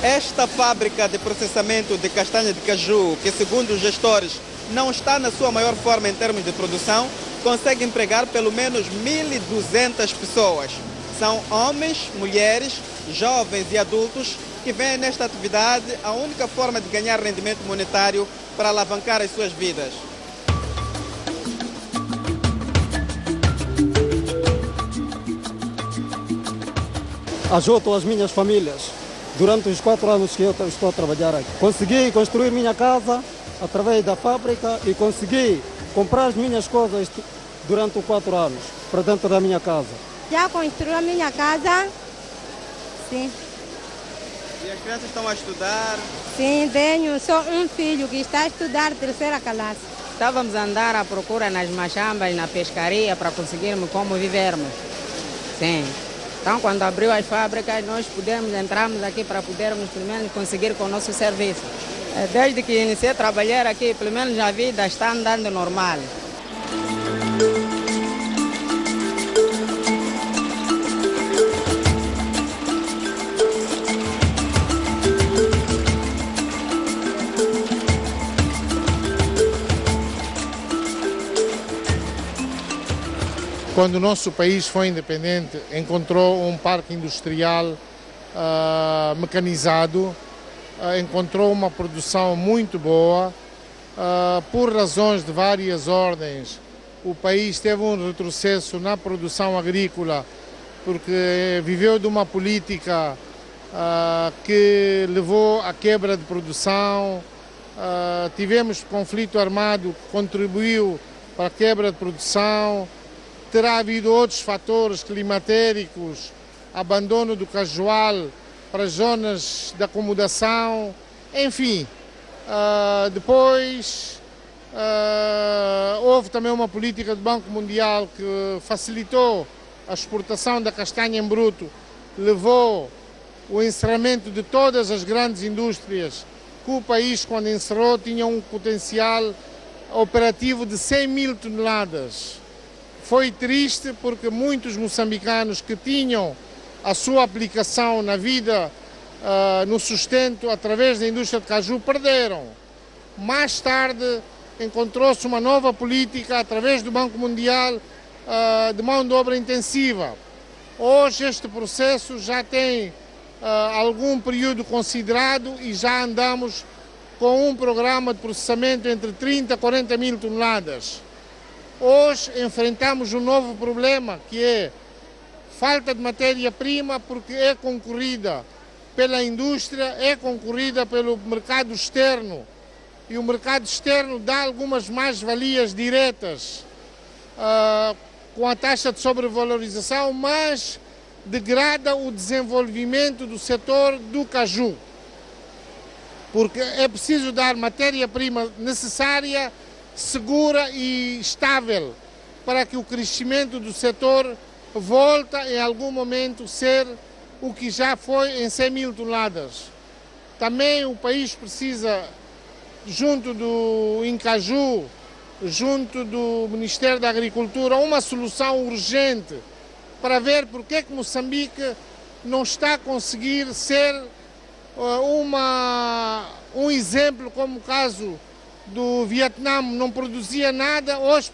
A: Esta fábrica de processamento de castanha de caju, que segundo os gestores não está na sua maior forma em termos de produção, consegue empregar pelo menos 1.200 pessoas. São homens, mulheres, jovens e adultos que veem nesta atividade a única forma de ganhar rendimento monetário para alavancar as suas vidas.
J: Ajudo as minhas famílias. Durante os 4 anos que eu estou a trabalhar aqui, consegui construir minha casa através da fábrica e consegui comprar as minhas coisas durante os 4 anos para dentro da minha casa.
K: Já construí a minha casa, sim.
A: E as crianças estão a estudar?
K: Sim, tenho só um filho que está a estudar terceira classe.
L: Estávamos a andar à procura nas machambas, na pescaria, para conseguirmos como vivermos. Sim. Então, quando abriu as fábricas, nós entramos aqui para podermos, pelo menos, conseguir com o nosso serviço. Desde que iniciei a trabalhar aqui, pelo menos a vida está andando normal.
M: Quando o nosso país foi independente, encontrou um parque industrial mecanizado, encontrou uma produção muito boa, por razões de várias ordens. O país teve um retrocesso na produção agrícola, porque viveu de uma política que levou à quebra de produção, tivemos conflito armado que contribuiu para a quebra de produção. Terá havido outros fatores climatéricos, abandono do cajual para as zonas de acomodação, enfim. Depois houve também uma política do Banco Mundial que facilitou a exportação da castanha em bruto, levou o encerramento de todas as grandes indústrias, que o país, quando encerrou, tinha um potencial operativo de 100 mil toneladas. Foi triste porque muitos moçambicanos que tinham a sua aplicação na vida, no sustento, através da indústria de caju, perderam. Mais tarde, encontrou-se uma nova política, através do Banco Mundial, de mão de obra intensiva. Hoje, este processo já tem algum período considerado e já andamos com um programa de processamento entre 30 a 40 mil toneladas. Hoje enfrentamos um novo problema, que é falta de matéria-prima, porque é concorrida pela indústria, é concorrida pelo mercado externo. E o mercado externo dá algumas mais-valias diretas com a taxa de sobrevalorização, mas degrada o desenvolvimento do setor do caju. Porque é preciso dar matéria-prima necessária, segura e estável, para que o crescimento do setor volte em algum momento ser o que já foi em 100 mil toneladas. Também o país precisa, junto do Incaju, junto do Ministério da Agricultura, uma solução urgente para ver porque é que Moçambique não está a conseguir ser um exemplo, como o caso do Vietnã. Não produzia nada, hoje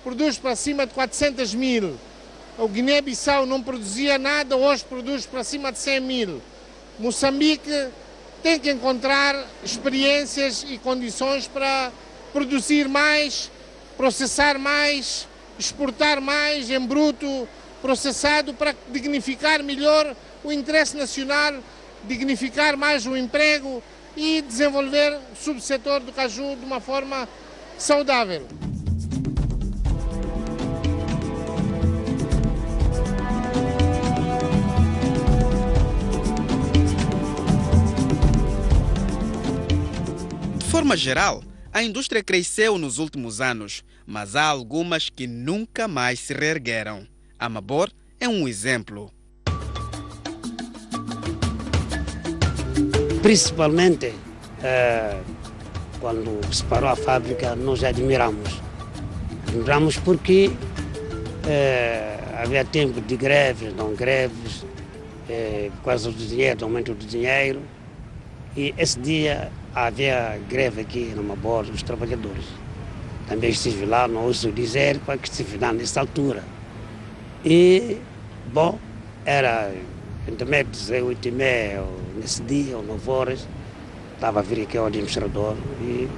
M: produz para cima de 400 mil. O Guiné-Bissau não produzia nada, hoje produz para cima de 100 mil. Moçambique tem que encontrar experiências e condições para produzir mais, processar mais, exportar mais em bruto, processado, para dignificar melhor o interesse nacional, dignificar mais o emprego e desenvolver o subsetor do caju de uma forma saudável.
A: De forma geral, a indústria cresceu nos últimos anos, mas há algumas que nunca mais se reergueram. A Mabor é um exemplo.
N: Principalmente quando se parou a fábrica, nós admiramos. Admiramos porque havia tempo de greves, não greves, por causa do dinheiro, do aumento do dinheiro. E esse dia havia greve aqui no Mabor dos trabalhadores. Também estive lá, não ouço dizer para que estive lá nessa altura. E, bom, era entre 8h30 nesse dia, ou 9 horas, estava a vir aqui o administrador e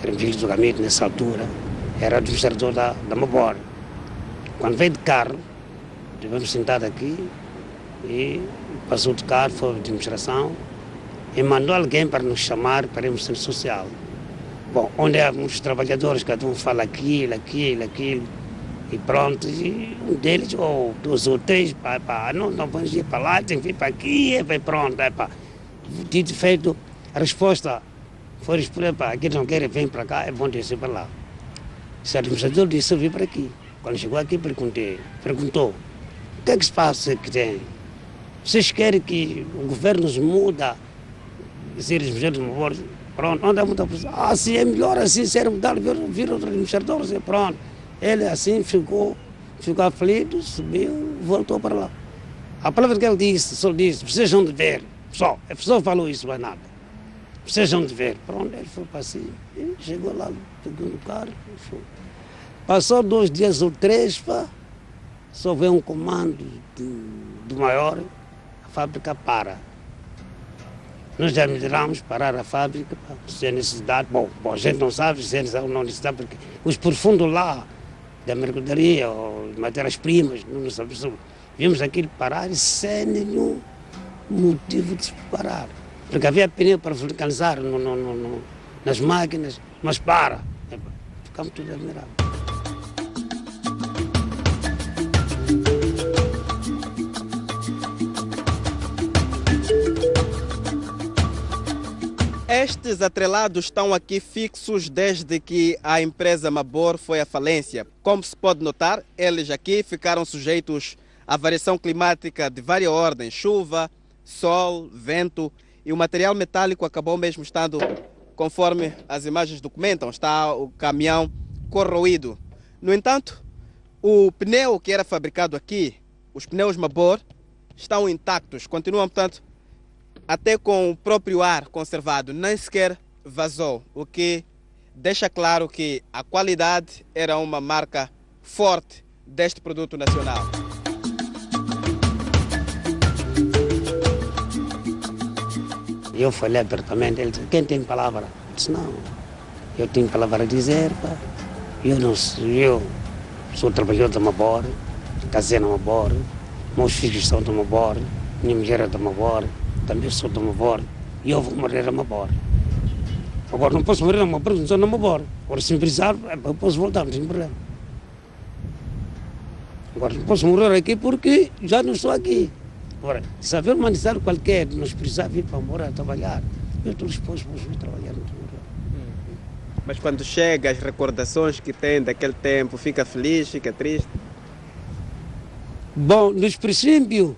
N: era um julgamento nessa altura, era administrador da Mabor. Quando veio de carro, estivemos sentados aqui e passou de carro, foi a administração e mandou alguém para nos chamar para irmos no centro social. Bom, onde há muitos trabalhadores, cada um fala aquilo, e pronto, e um deles, ou 2 ou 3, não vamos ir para lá, tem que vir para aqui, e pronto, dito feito, a resposta foi responder, aqui não querem vir para cá, é bom descer para lá. O administrador disse, eu vim para aqui. Quando chegou aqui, perguntou, o que é que se passa que tem? Vocês querem que o governo nos muda, ser administrador, pronto, onde é muita pessoa? Sim, é melhor assim, ser mudado, vir outro administrador, pronto. Ele assim ficou aflito, subiu, voltou para lá. A palavra que ele disse, só disse, vocês vão de ver, só, a pessoa falou isso, não é nada. Vocês vão de ver. Pronto, ele foi para cima, e chegou lá, pegou no carro, e foi. Passou 2 dias ou 3, só veio um comando do maior, a fábrica para. Nós já miramos parar a fábrica, sem necessidade. Bom, a gente não sabe se eles não necessitam, porque os profundos lá, da mercadoria ou matérias-primas, não sabemos. Vimos aquilo parar sem nenhum motivo de se parar. Porque havia pneu para vulcanizar nas máquinas, mas para. Ficamos tudo admirados.
A: Estes atrelados estão aqui fixos desde que a empresa Mabor foi à falência. Como se pode notar, eles aqui ficaram sujeitos à variação climática de várias ordens, chuva, sol, vento, e o material metálico acabou mesmo estando, conforme as imagens documentam, está o caminhão corroído. No entanto, o pneu que era fabricado aqui, os pneus Mabor, estão intactos, continuam, portanto, até com o próprio ar conservado, nem sequer vazou, o que deixa claro que a qualidade era uma marca forte deste produto nacional.
N: Eu falei abertamente, ele disse, quem tem palavra? Eu disse, não, eu tenho palavra a dizer, pá. Eu sou trabalhador da Mabor, casei na Mabor, meus filhos são da Mabor, minha mulher é da Mabor, também sou da Mabor, e eu vou morrer na Mabor. Agora não posso morrer na Mabor, não sou na Mabor. Agora se precisar, eu posso voltar, não tem problema. Agora não posso morrer aqui porque já não estou aqui. Agora, se haver uma necessidade qualquer de nos precisar vir para morar, trabalhar, eu estou disposto para vir trabalhar.
A: Mas quando chega as recordações que tem daquele tempo, fica feliz, fica triste?
N: Bom, nos princípios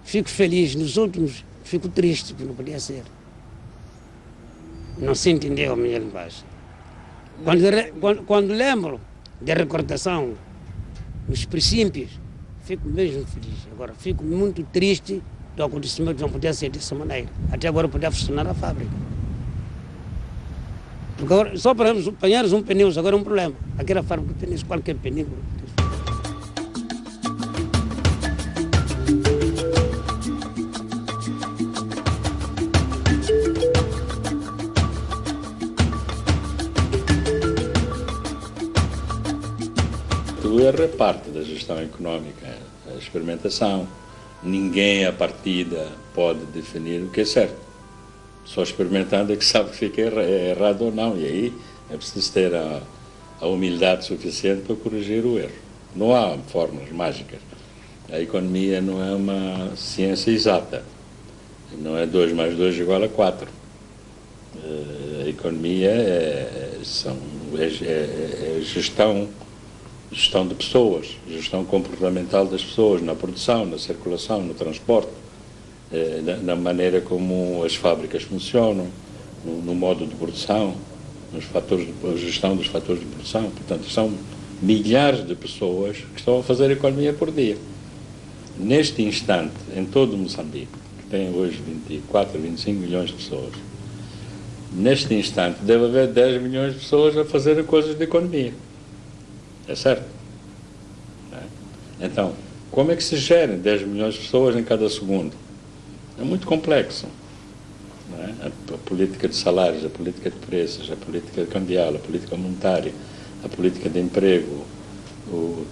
N: fico feliz, nos últimos fico triste, que não podia ser. Não se entendeu a minha linguagem. Quando lembro da recordação, nos princípios, fico mesmo feliz. Agora, fico muito triste do acontecimento que não podia ser dessa maneira. Até agora podia funcionar a fábrica. Porque agora, só para apanhar um pneu, agora é um problema. Aquela fábrica de pneus, qualquer pneu.
D: É parte da gestão económica, a experimentação. Ninguém, à partida, pode definir o que é certo. Só experimentando é que sabe que fica errado ou não. E aí é preciso ter a humildade suficiente para corrigir o erro. Não há fórmulas mágicas. A economia não é uma ciência exata. Não é 2 mais 2 igual a 4. A economia é gestão de pessoas, gestão comportamental das pessoas, na produção, na circulação, no transporte, na maneira como as fábricas funcionam, no modo de produção, a gestão dos fatores de produção. Portanto, são milhares de pessoas que estão a fazer economia por dia. Neste instante, em todo Moçambique, que tem hoje 24, 25 milhões de pessoas, neste instante deve haver 10 milhões de pessoas a fazer coisas de economia. É certo? Então, como é que se gerem 10 milhões de pessoas em cada segundo? É muito complexo. A política de salários, a política de preços, a política cambial, a política monetária, a política de emprego,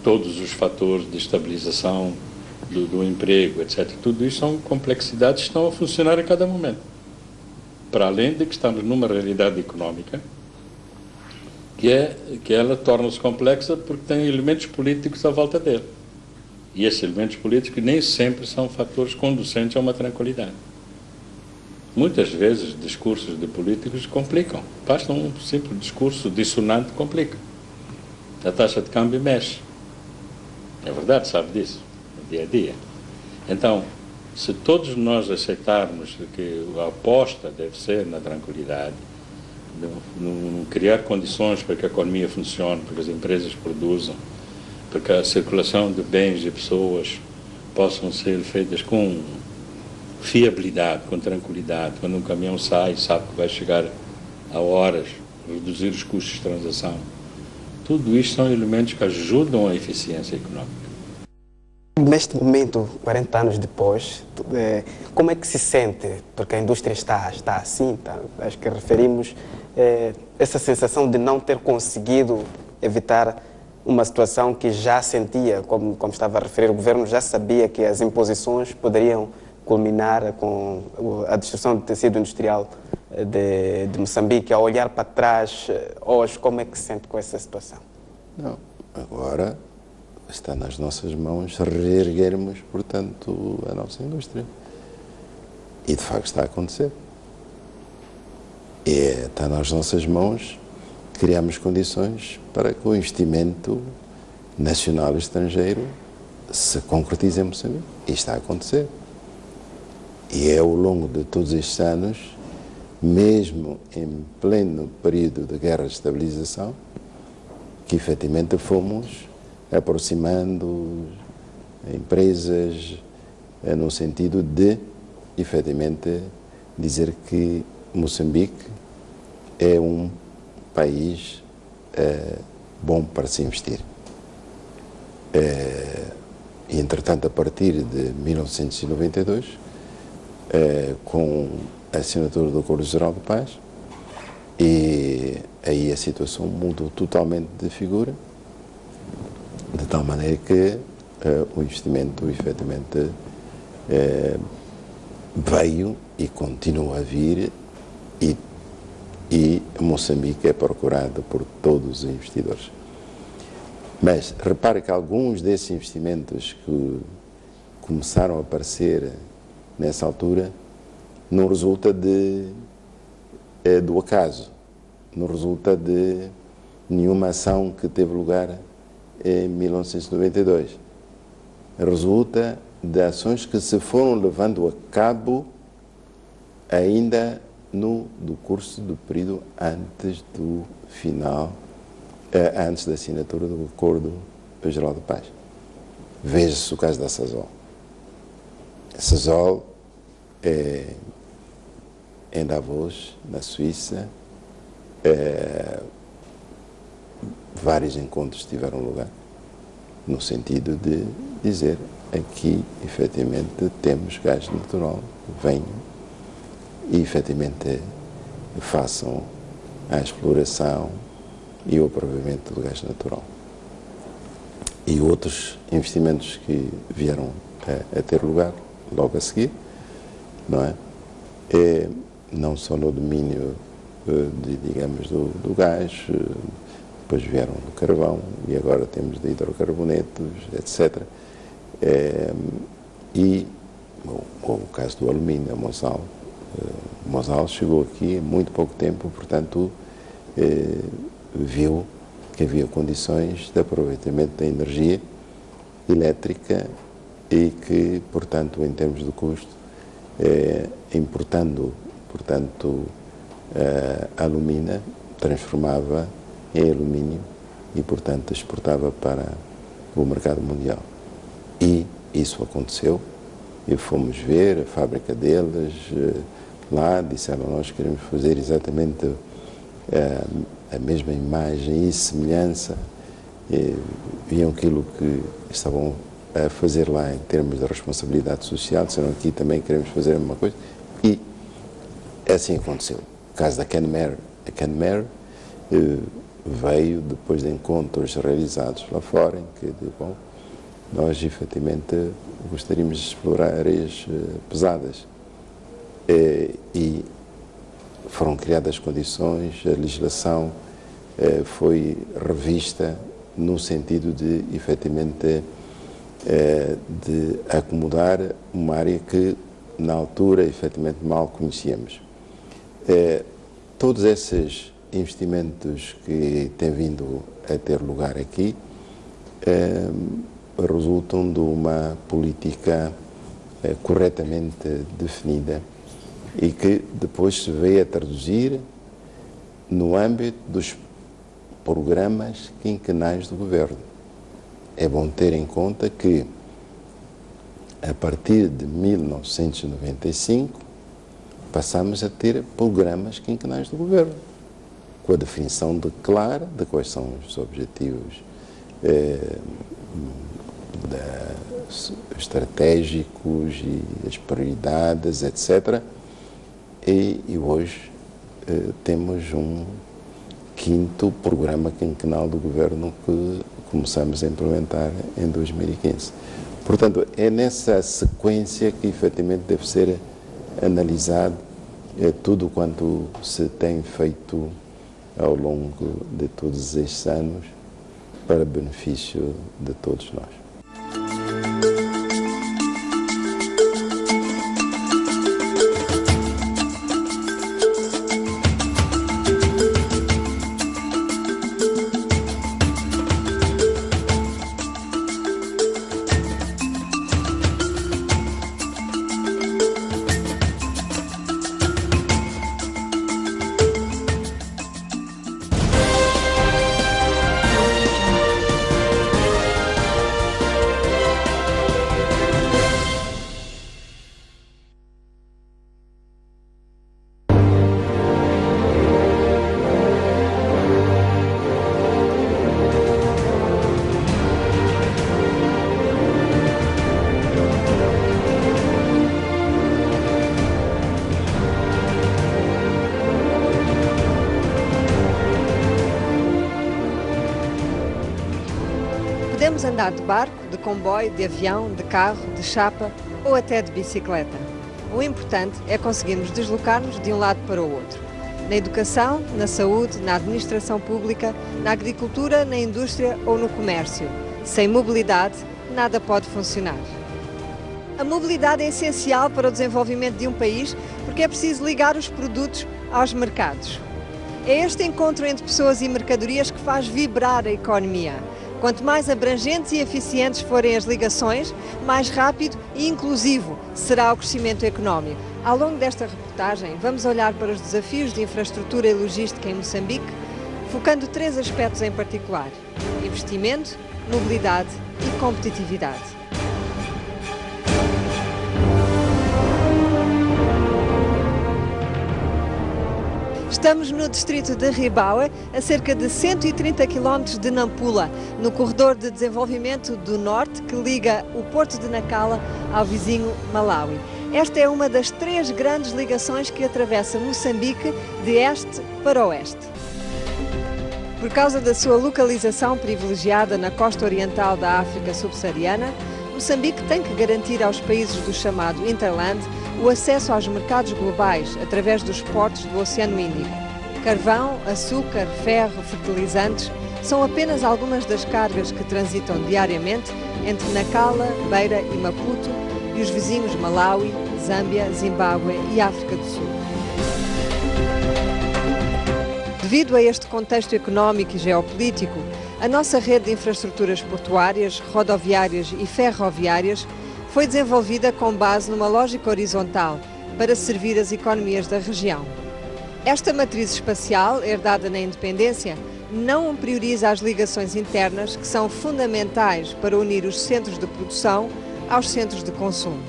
D: todos os fatores de estabilização do emprego, etc. Tudo isso são complexidades que estão a funcionar a cada momento. Para além de que estamos numa realidade económica que ela torna-se complexa porque tem elementos políticos à volta dele. E esses elementos políticos nem sempre são fatores conducentes a uma tranquilidade. Muitas vezes discursos de políticos complicam. Basta um simples discurso dissonante complica. A taxa de câmbio mexe. É verdade, sabe disso, no dia a dia. Então, se todos nós aceitarmos que a aposta deve ser na tranquilidade, no criar condições para que a economia funcione, para que as empresas produzam, para que a circulação de bens e pessoas possam ser feitas com fiabilidade, com tranquilidade. Quando um caminhão sai, sabe que vai chegar a horas, reduzir os custos de transação. Tudo isto são elementos que ajudam a eficiência económica.
F: Neste momento, 40 anos depois, como é que se sente? Porque a indústria está assim, acho que referimos essa sensação de não ter conseguido evitar uma situação que já sentia, como estava a referir, o governo já sabia que as imposições poderiam culminar com a destruição do tecido industrial de Moçambique. Ao olhar para trás, hoje, como é que se sente com essa situação?
E: Não, agora está nas nossas mãos reerguermos, portanto, a nossa indústria. E, de facto, está a acontecer. Está nas nossas mãos criarmos condições para que o investimento nacional e estrangeiro se concretize em Moçambique. E está a acontecer. E é ao longo de todos estes anos, mesmo em pleno período de guerra de estabilização, que efetivamente fomos aproximando empresas no sentido de, efetivamente, dizer que Moçambique é um país bom para se investir. E, entretanto, a partir de 1992, com a assinatura do Acordo Geral de Paz, e aí a situação mudou totalmente de figura, de tal maneira que o investimento, efetivamente, veio e continua a vir, e Moçambique é procurado por todos os investidores. Mas repare que alguns desses investimentos que começaram a aparecer nessa altura não resulta do acaso, não resulta de nenhuma ação que teve lugar em 1992. Resulta de ações que se foram levando a cabo ainda no curso do período antes do final, antes da assinatura do Acordo Geral de Paz. Veja-se o caso da Sasol. A Sasol em Davos, na Suíça, vários encontros tiveram lugar, no sentido de dizer aqui, efetivamente, temos gás natural, venham e, efetivamente, façam a exploração e o aproveitamento do gás natural. E outros investimentos que vieram a ter lugar logo a seguir, não é? Não só no domínio, digamos, do gás, depois vieram do carvão e agora temos de hidrocarbonetos, etc. E o caso do alumínio, a Mosal. Mosal chegou aqui há muito pouco tempo, portanto, viu que havia condições de aproveitamento da energia elétrica e que, portanto, em termos de custo, importando, portanto, a alumina, transformava em alumínio e, portanto, exportava para o mercado mundial. E isso aconteceu, e fomos ver a fábrica deles lá, disseram: nós queremos fazer exatamente a mesma imagem e semelhança, viam aquilo que estavam a fazer lá em termos de responsabilidade social, disseram: aqui também queremos fazer a mesma coisa, e assim aconteceu. O caso da Kenmare, a Kenmare veio depois de encontros realizados lá fora, em que, bom, nós efetivamente gostaríamos de explorar areias pesadas, e foram criadas condições, a legislação foi revista no sentido de, efetivamente, de acomodar uma área que, na altura, efetivamente, mal conhecíamos. Todos esses investimentos que têm vindo a ter lugar aqui resultam de uma política corretamente definida e que depois se veio a traduzir no âmbito dos programas quinquenais do governo. É bom ter em conta que, a partir de 1995, passamos a ter programas quinquenais do governo, com a definição clara de quais são os objetivos estratégicos e as prioridades, etc. E hoje temos um quinto programa quinquenal do governo que começamos a implementar em 2015. Portanto, é nessa sequência que efetivamente deve ser analisado tudo quanto se tem feito ao longo de todos estes anos para benefício de todos nós.
O: Podemos andar de barco, de comboio, de avião, de carro, de chapa ou até de bicicleta. O importante é conseguirmos deslocar-nos de um lado para o outro. Na educação, na saúde, na administração pública, na agricultura, na indústria ou no comércio. Sem mobilidade, nada pode funcionar. A mobilidade é essencial para o desenvolvimento de um país porque é preciso ligar os produtos aos mercados. É este encontro entre pessoas e mercadorias que faz vibrar a economia. Quanto mais abrangentes e eficientes forem as ligações, mais rápido e inclusivo será o crescimento económico. Ao longo desta reportagem, vamos olhar para os desafios de infraestrutura e logística em Moçambique, focando 3 aspectos em particular: investimento, mobilidade e competitividade. Estamos no distrito de Ribaue, a cerca de 130 km de Nampula, no corredor de desenvolvimento do norte que liga o porto de Nacala ao vizinho Malawi. Esta é uma das 3 grandes ligações que atravessa Moçambique de este para oeste. Por causa da sua localização privilegiada na costa oriental da África subsaariana, Moçambique tem que garantir aos países do chamado Interland o acesso aos mercados globais através dos portos do Oceano Índico. Carvão, açúcar, ferro, fertilizantes são apenas algumas das cargas que transitam diariamente entre Nacala, Beira e Maputo e os vizinhos Malawi, Zâmbia, Zimbábue e África do Sul. Devido a este contexto económico e geopolítico, a nossa rede de infraestruturas portuárias, rodoviárias e ferroviárias foi desenvolvida com base numa lógica horizontal para servir as economias da região. Esta matriz espacial, herdada na independência, não prioriza as ligações internas que são fundamentais para unir os centros de produção aos centros de consumo.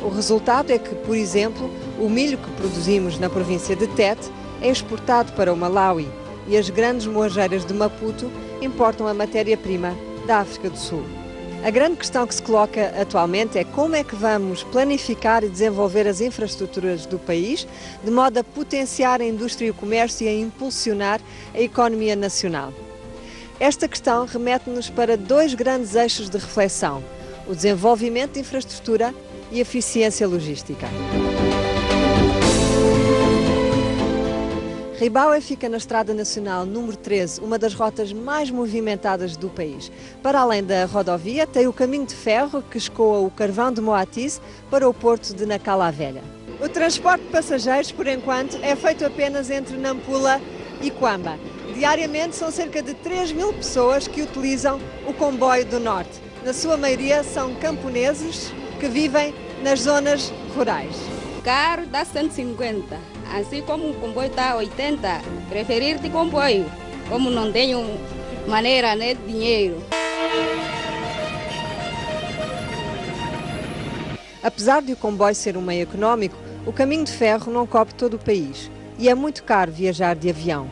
O: O resultado é que, por exemplo, o milho que produzimos na província de Tete é exportado para o Malawi e as grandes moageiras de Maputo importam a matéria-prima da África do Sul. A grande questão que se coloca atualmente é como é que vamos planificar e desenvolver as infraestruturas do país de modo a potenciar a indústria e o comércio e a impulsionar a economia nacional. Esta questão remete-nos para 2 grandes eixos de reflexão: o desenvolvimento de infraestrutura e a eficiência logística. Ribaue fica na Estrada Nacional número 13, uma das rotas mais movimentadas do país. Para além da rodovia, tem o caminho de ferro que escoa o carvão de Moatize para o porto de Nacala Velha. O transporte de passageiros, por enquanto, é feito apenas entre Nampula e Quamba. Diariamente são cerca de 3.000 pessoas que utilizam o comboio do norte. Na sua maioria são camponeses que vivem nas zonas rurais.
P: O carro dá 150. Assim como o comboio está a 80, preferir de comboio, como não tenho maneira, né, de dinheiro.
O: Apesar de o comboio ser um meio económico, o caminho de ferro não cobre todo o país e é muito caro viajar de avião.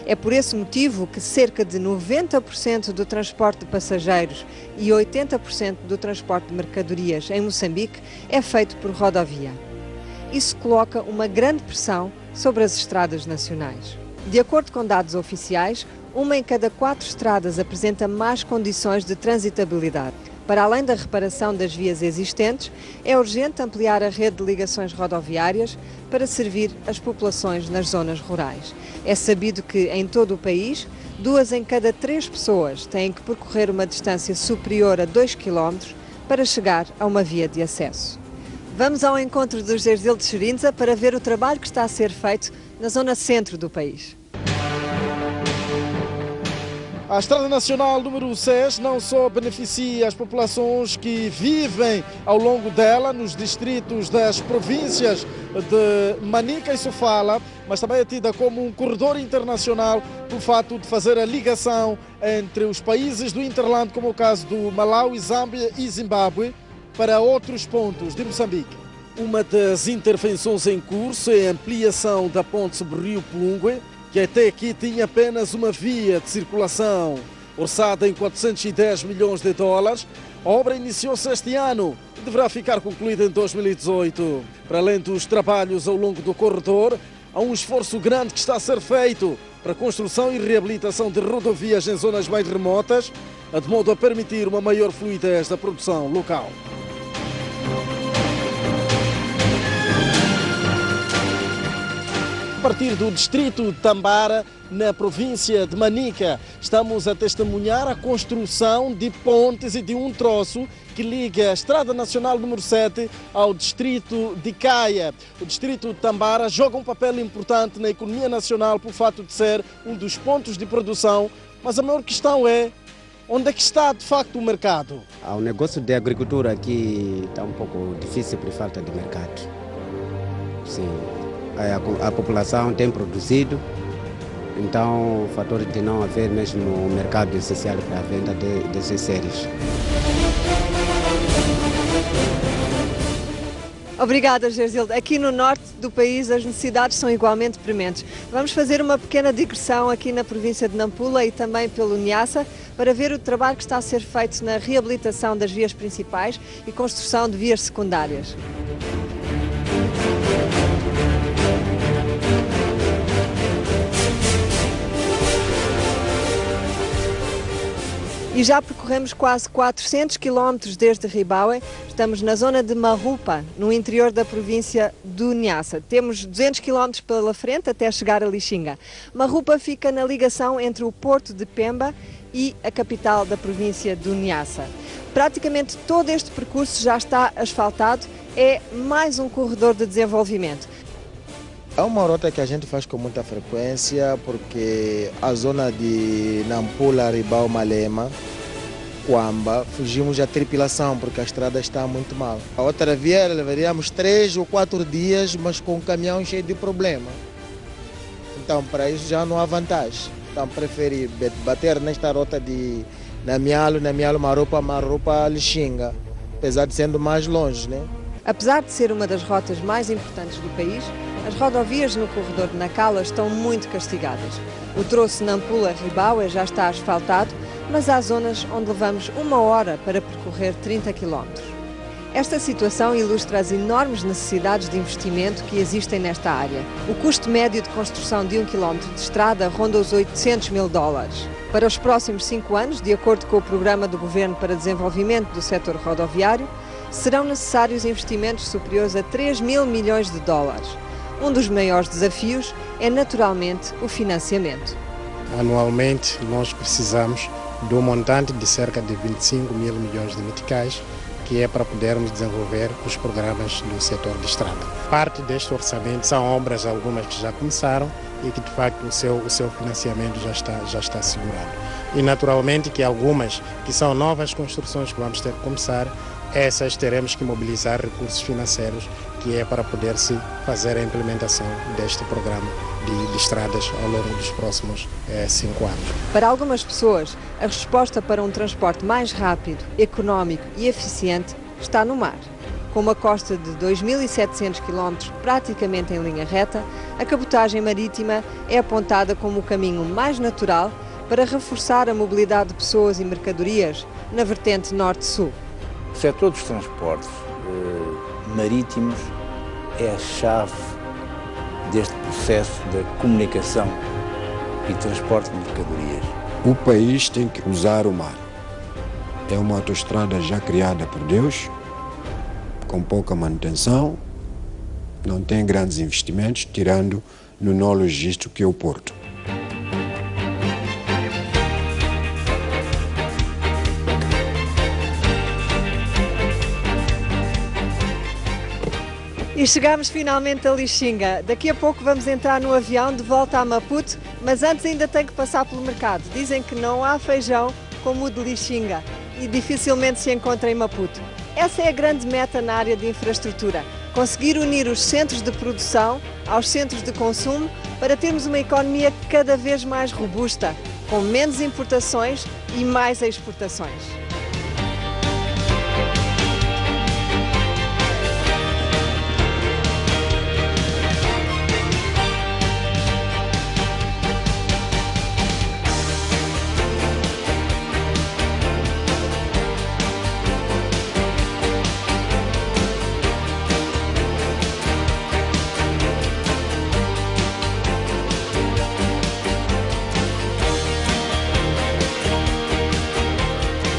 O: É por esse motivo que cerca de 90% do transporte de passageiros e 80% do transporte de mercadorias em Moçambique é feito por rodovia. Isso coloca uma grande pressão sobre as estradas nacionais. De acordo com dados oficiais, 1 em cada 4 estradas apresenta más condições de transitabilidade. Para além da reparação das vias existentes, é urgente ampliar a rede de ligações rodoviárias para servir as populações nas zonas rurais. É sabido que, em todo o país, 2 em cada 3 pessoas têm que percorrer uma distância superior a 2 km para chegar a uma via de acesso. Vamos ao encontro do José de Xerinza para ver o trabalho que está a ser feito na zona centro do país.
Q: A Estrada Nacional número 6 não só beneficia as populações que vivem ao longo dela, nos distritos das províncias de Manica e Sofala, mas também é tida como um corredor internacional pelo fato de fazer a ligação entre os países do Interland, como o caso do Malawi, Zâmbia e Zimbábue, para outros pontos de Moçambique. Uma das intervenções em curso é a ampliação da ponte sobre o rio Pungue, que até aqui tinha apenas uma via de circulação. Orçada em 410 milhões de dólares, a obra iniciou-se este ano e deverá ficar concluída em 2018. Para além dos trabalhos ao longo do corredor, há um esforço grande que está a ser feito para a construção e reabilitação de rodovias em zonas mais remotas, de modo a permitir uma maior fluidez da produção local. A partir do distrito de Tambara, na província de Manica, estamos a testemunhar a construção de pontes e de um troço que liga a Estrada Nacional número 7 ao distrito de Caia. O distrito de Tambara joga um papel importante na economia nacional por fato de ser um dos pontos de produção, mas a maior questão é onde é que está de facto o mercado?
R: O negócio de agricultura aqui está um pouco difícil por falta de mercado. Sim. A população tem produzido, então o fator de não haver mesmo um mercado essencial para a venda desses séries.
O: Obrigada, Gerzilde. Aqui no norte do país as necessidades são igualmente prementes. Vamos fazer uma pequena digressão aqui na província de Nampula e também pelo Niassa para ver o trabalho que está a ser feito na reabilitação das vias principais e construção de vias secundárias. E já percorremos quase 400 quilómetros desde Ribaue. Estamos na zona de Marrupa, no interior da província do Niassa. Temos 200 quilómetros pela frente até chegar a Lixinga. Marrupa fica na ligação entre o porto de Pemba e a capital da província do Niassa. Praticamente todo este percurso já está asfaltado. É mais um corredor de desenvolvimento.
S: É uma rota que a gente faz com muita frequência porque a zona de Nampula, Ribau, Malema, Quamba, fugimos da tripilação porque a estrada está muito mal. A outra via levaríamos 3 ou 4 dias, mas com um caminhão cheio de problema. Então, para isso já não há vantagem. Então, preferi bater nesta rota de Namialo, Marupa, Lixinga, apesar de sendo mais longe, né?
O: Apesar de ser uma das rotas mais importantes do país, as rodovias no corredor de Nacala estão muito castigadas. O troço Nampula-Ribaue já está asfaltado, mas há zonas onde levamos 1 hora para percorrer 30 km. Esta situação ilustra as enormes necessidades de investimento que existem nesta área. O custo médio de construção de 1 km de estrada ronda os $800 mil. Para os próximos 5 anos, de acordo com o Programa do Governo para Desenvolvimento do Setor Rodoviário, serão necessários investimentos superiores a $3 mil milhões. Um dos maiores desafios é, naturalmente, o financiamento.
T: Anualmente, nós precisamos de um montante de cerca de 25 mil milhões de meticais, que é para podermos desenvolver os programas do setor de estrada. Parte deste orçamento são obras, algumas que já começaram e que, de facto, o seu financiamento já está assegurado. E, naturalmente, que algumas que são novas construções que vamos ter que começar, essas teremos que mobilizar recursos financeiros, que é para poder-se fazer a implementação deste programa de estradas ao longo dos próximos 5 anos.
O: Para algumas pessoas, a resposta para um transporte mais rápido, económico e eficiente está no mar. Com uma costa de 2.700 km praticamente em linha reta, a cabotagem marítima é apontada como o caminho mais natural para reforçar a mobilidade de pessoas e mercadorias na vertente norte-sul.
U: O setor dos transportes marítimos é a chave deste processo de comunicação e transporte de mercadorias.
V: O país tem que usar o mar. É uma autoestrada já criada por Deus, com pouca manutenção, não tem grandes investimentos, tirando no nó logístico que é o porto.
O: E chegamos finalmente a Lixinga. Daqui a pouco vamos entrar no avião de volta a Maputo, mas antes ainda tem que passar pelo mercado. Dizem que não há feijão como o de Lixinga e dificilmente se encontra em Maputo. Essa é a grande meta na área de infraestrutura, conseguir unir os centros de produção aos centros de consumo para termos uma economia cada vez mais robusta, com menos importações e mais exportações.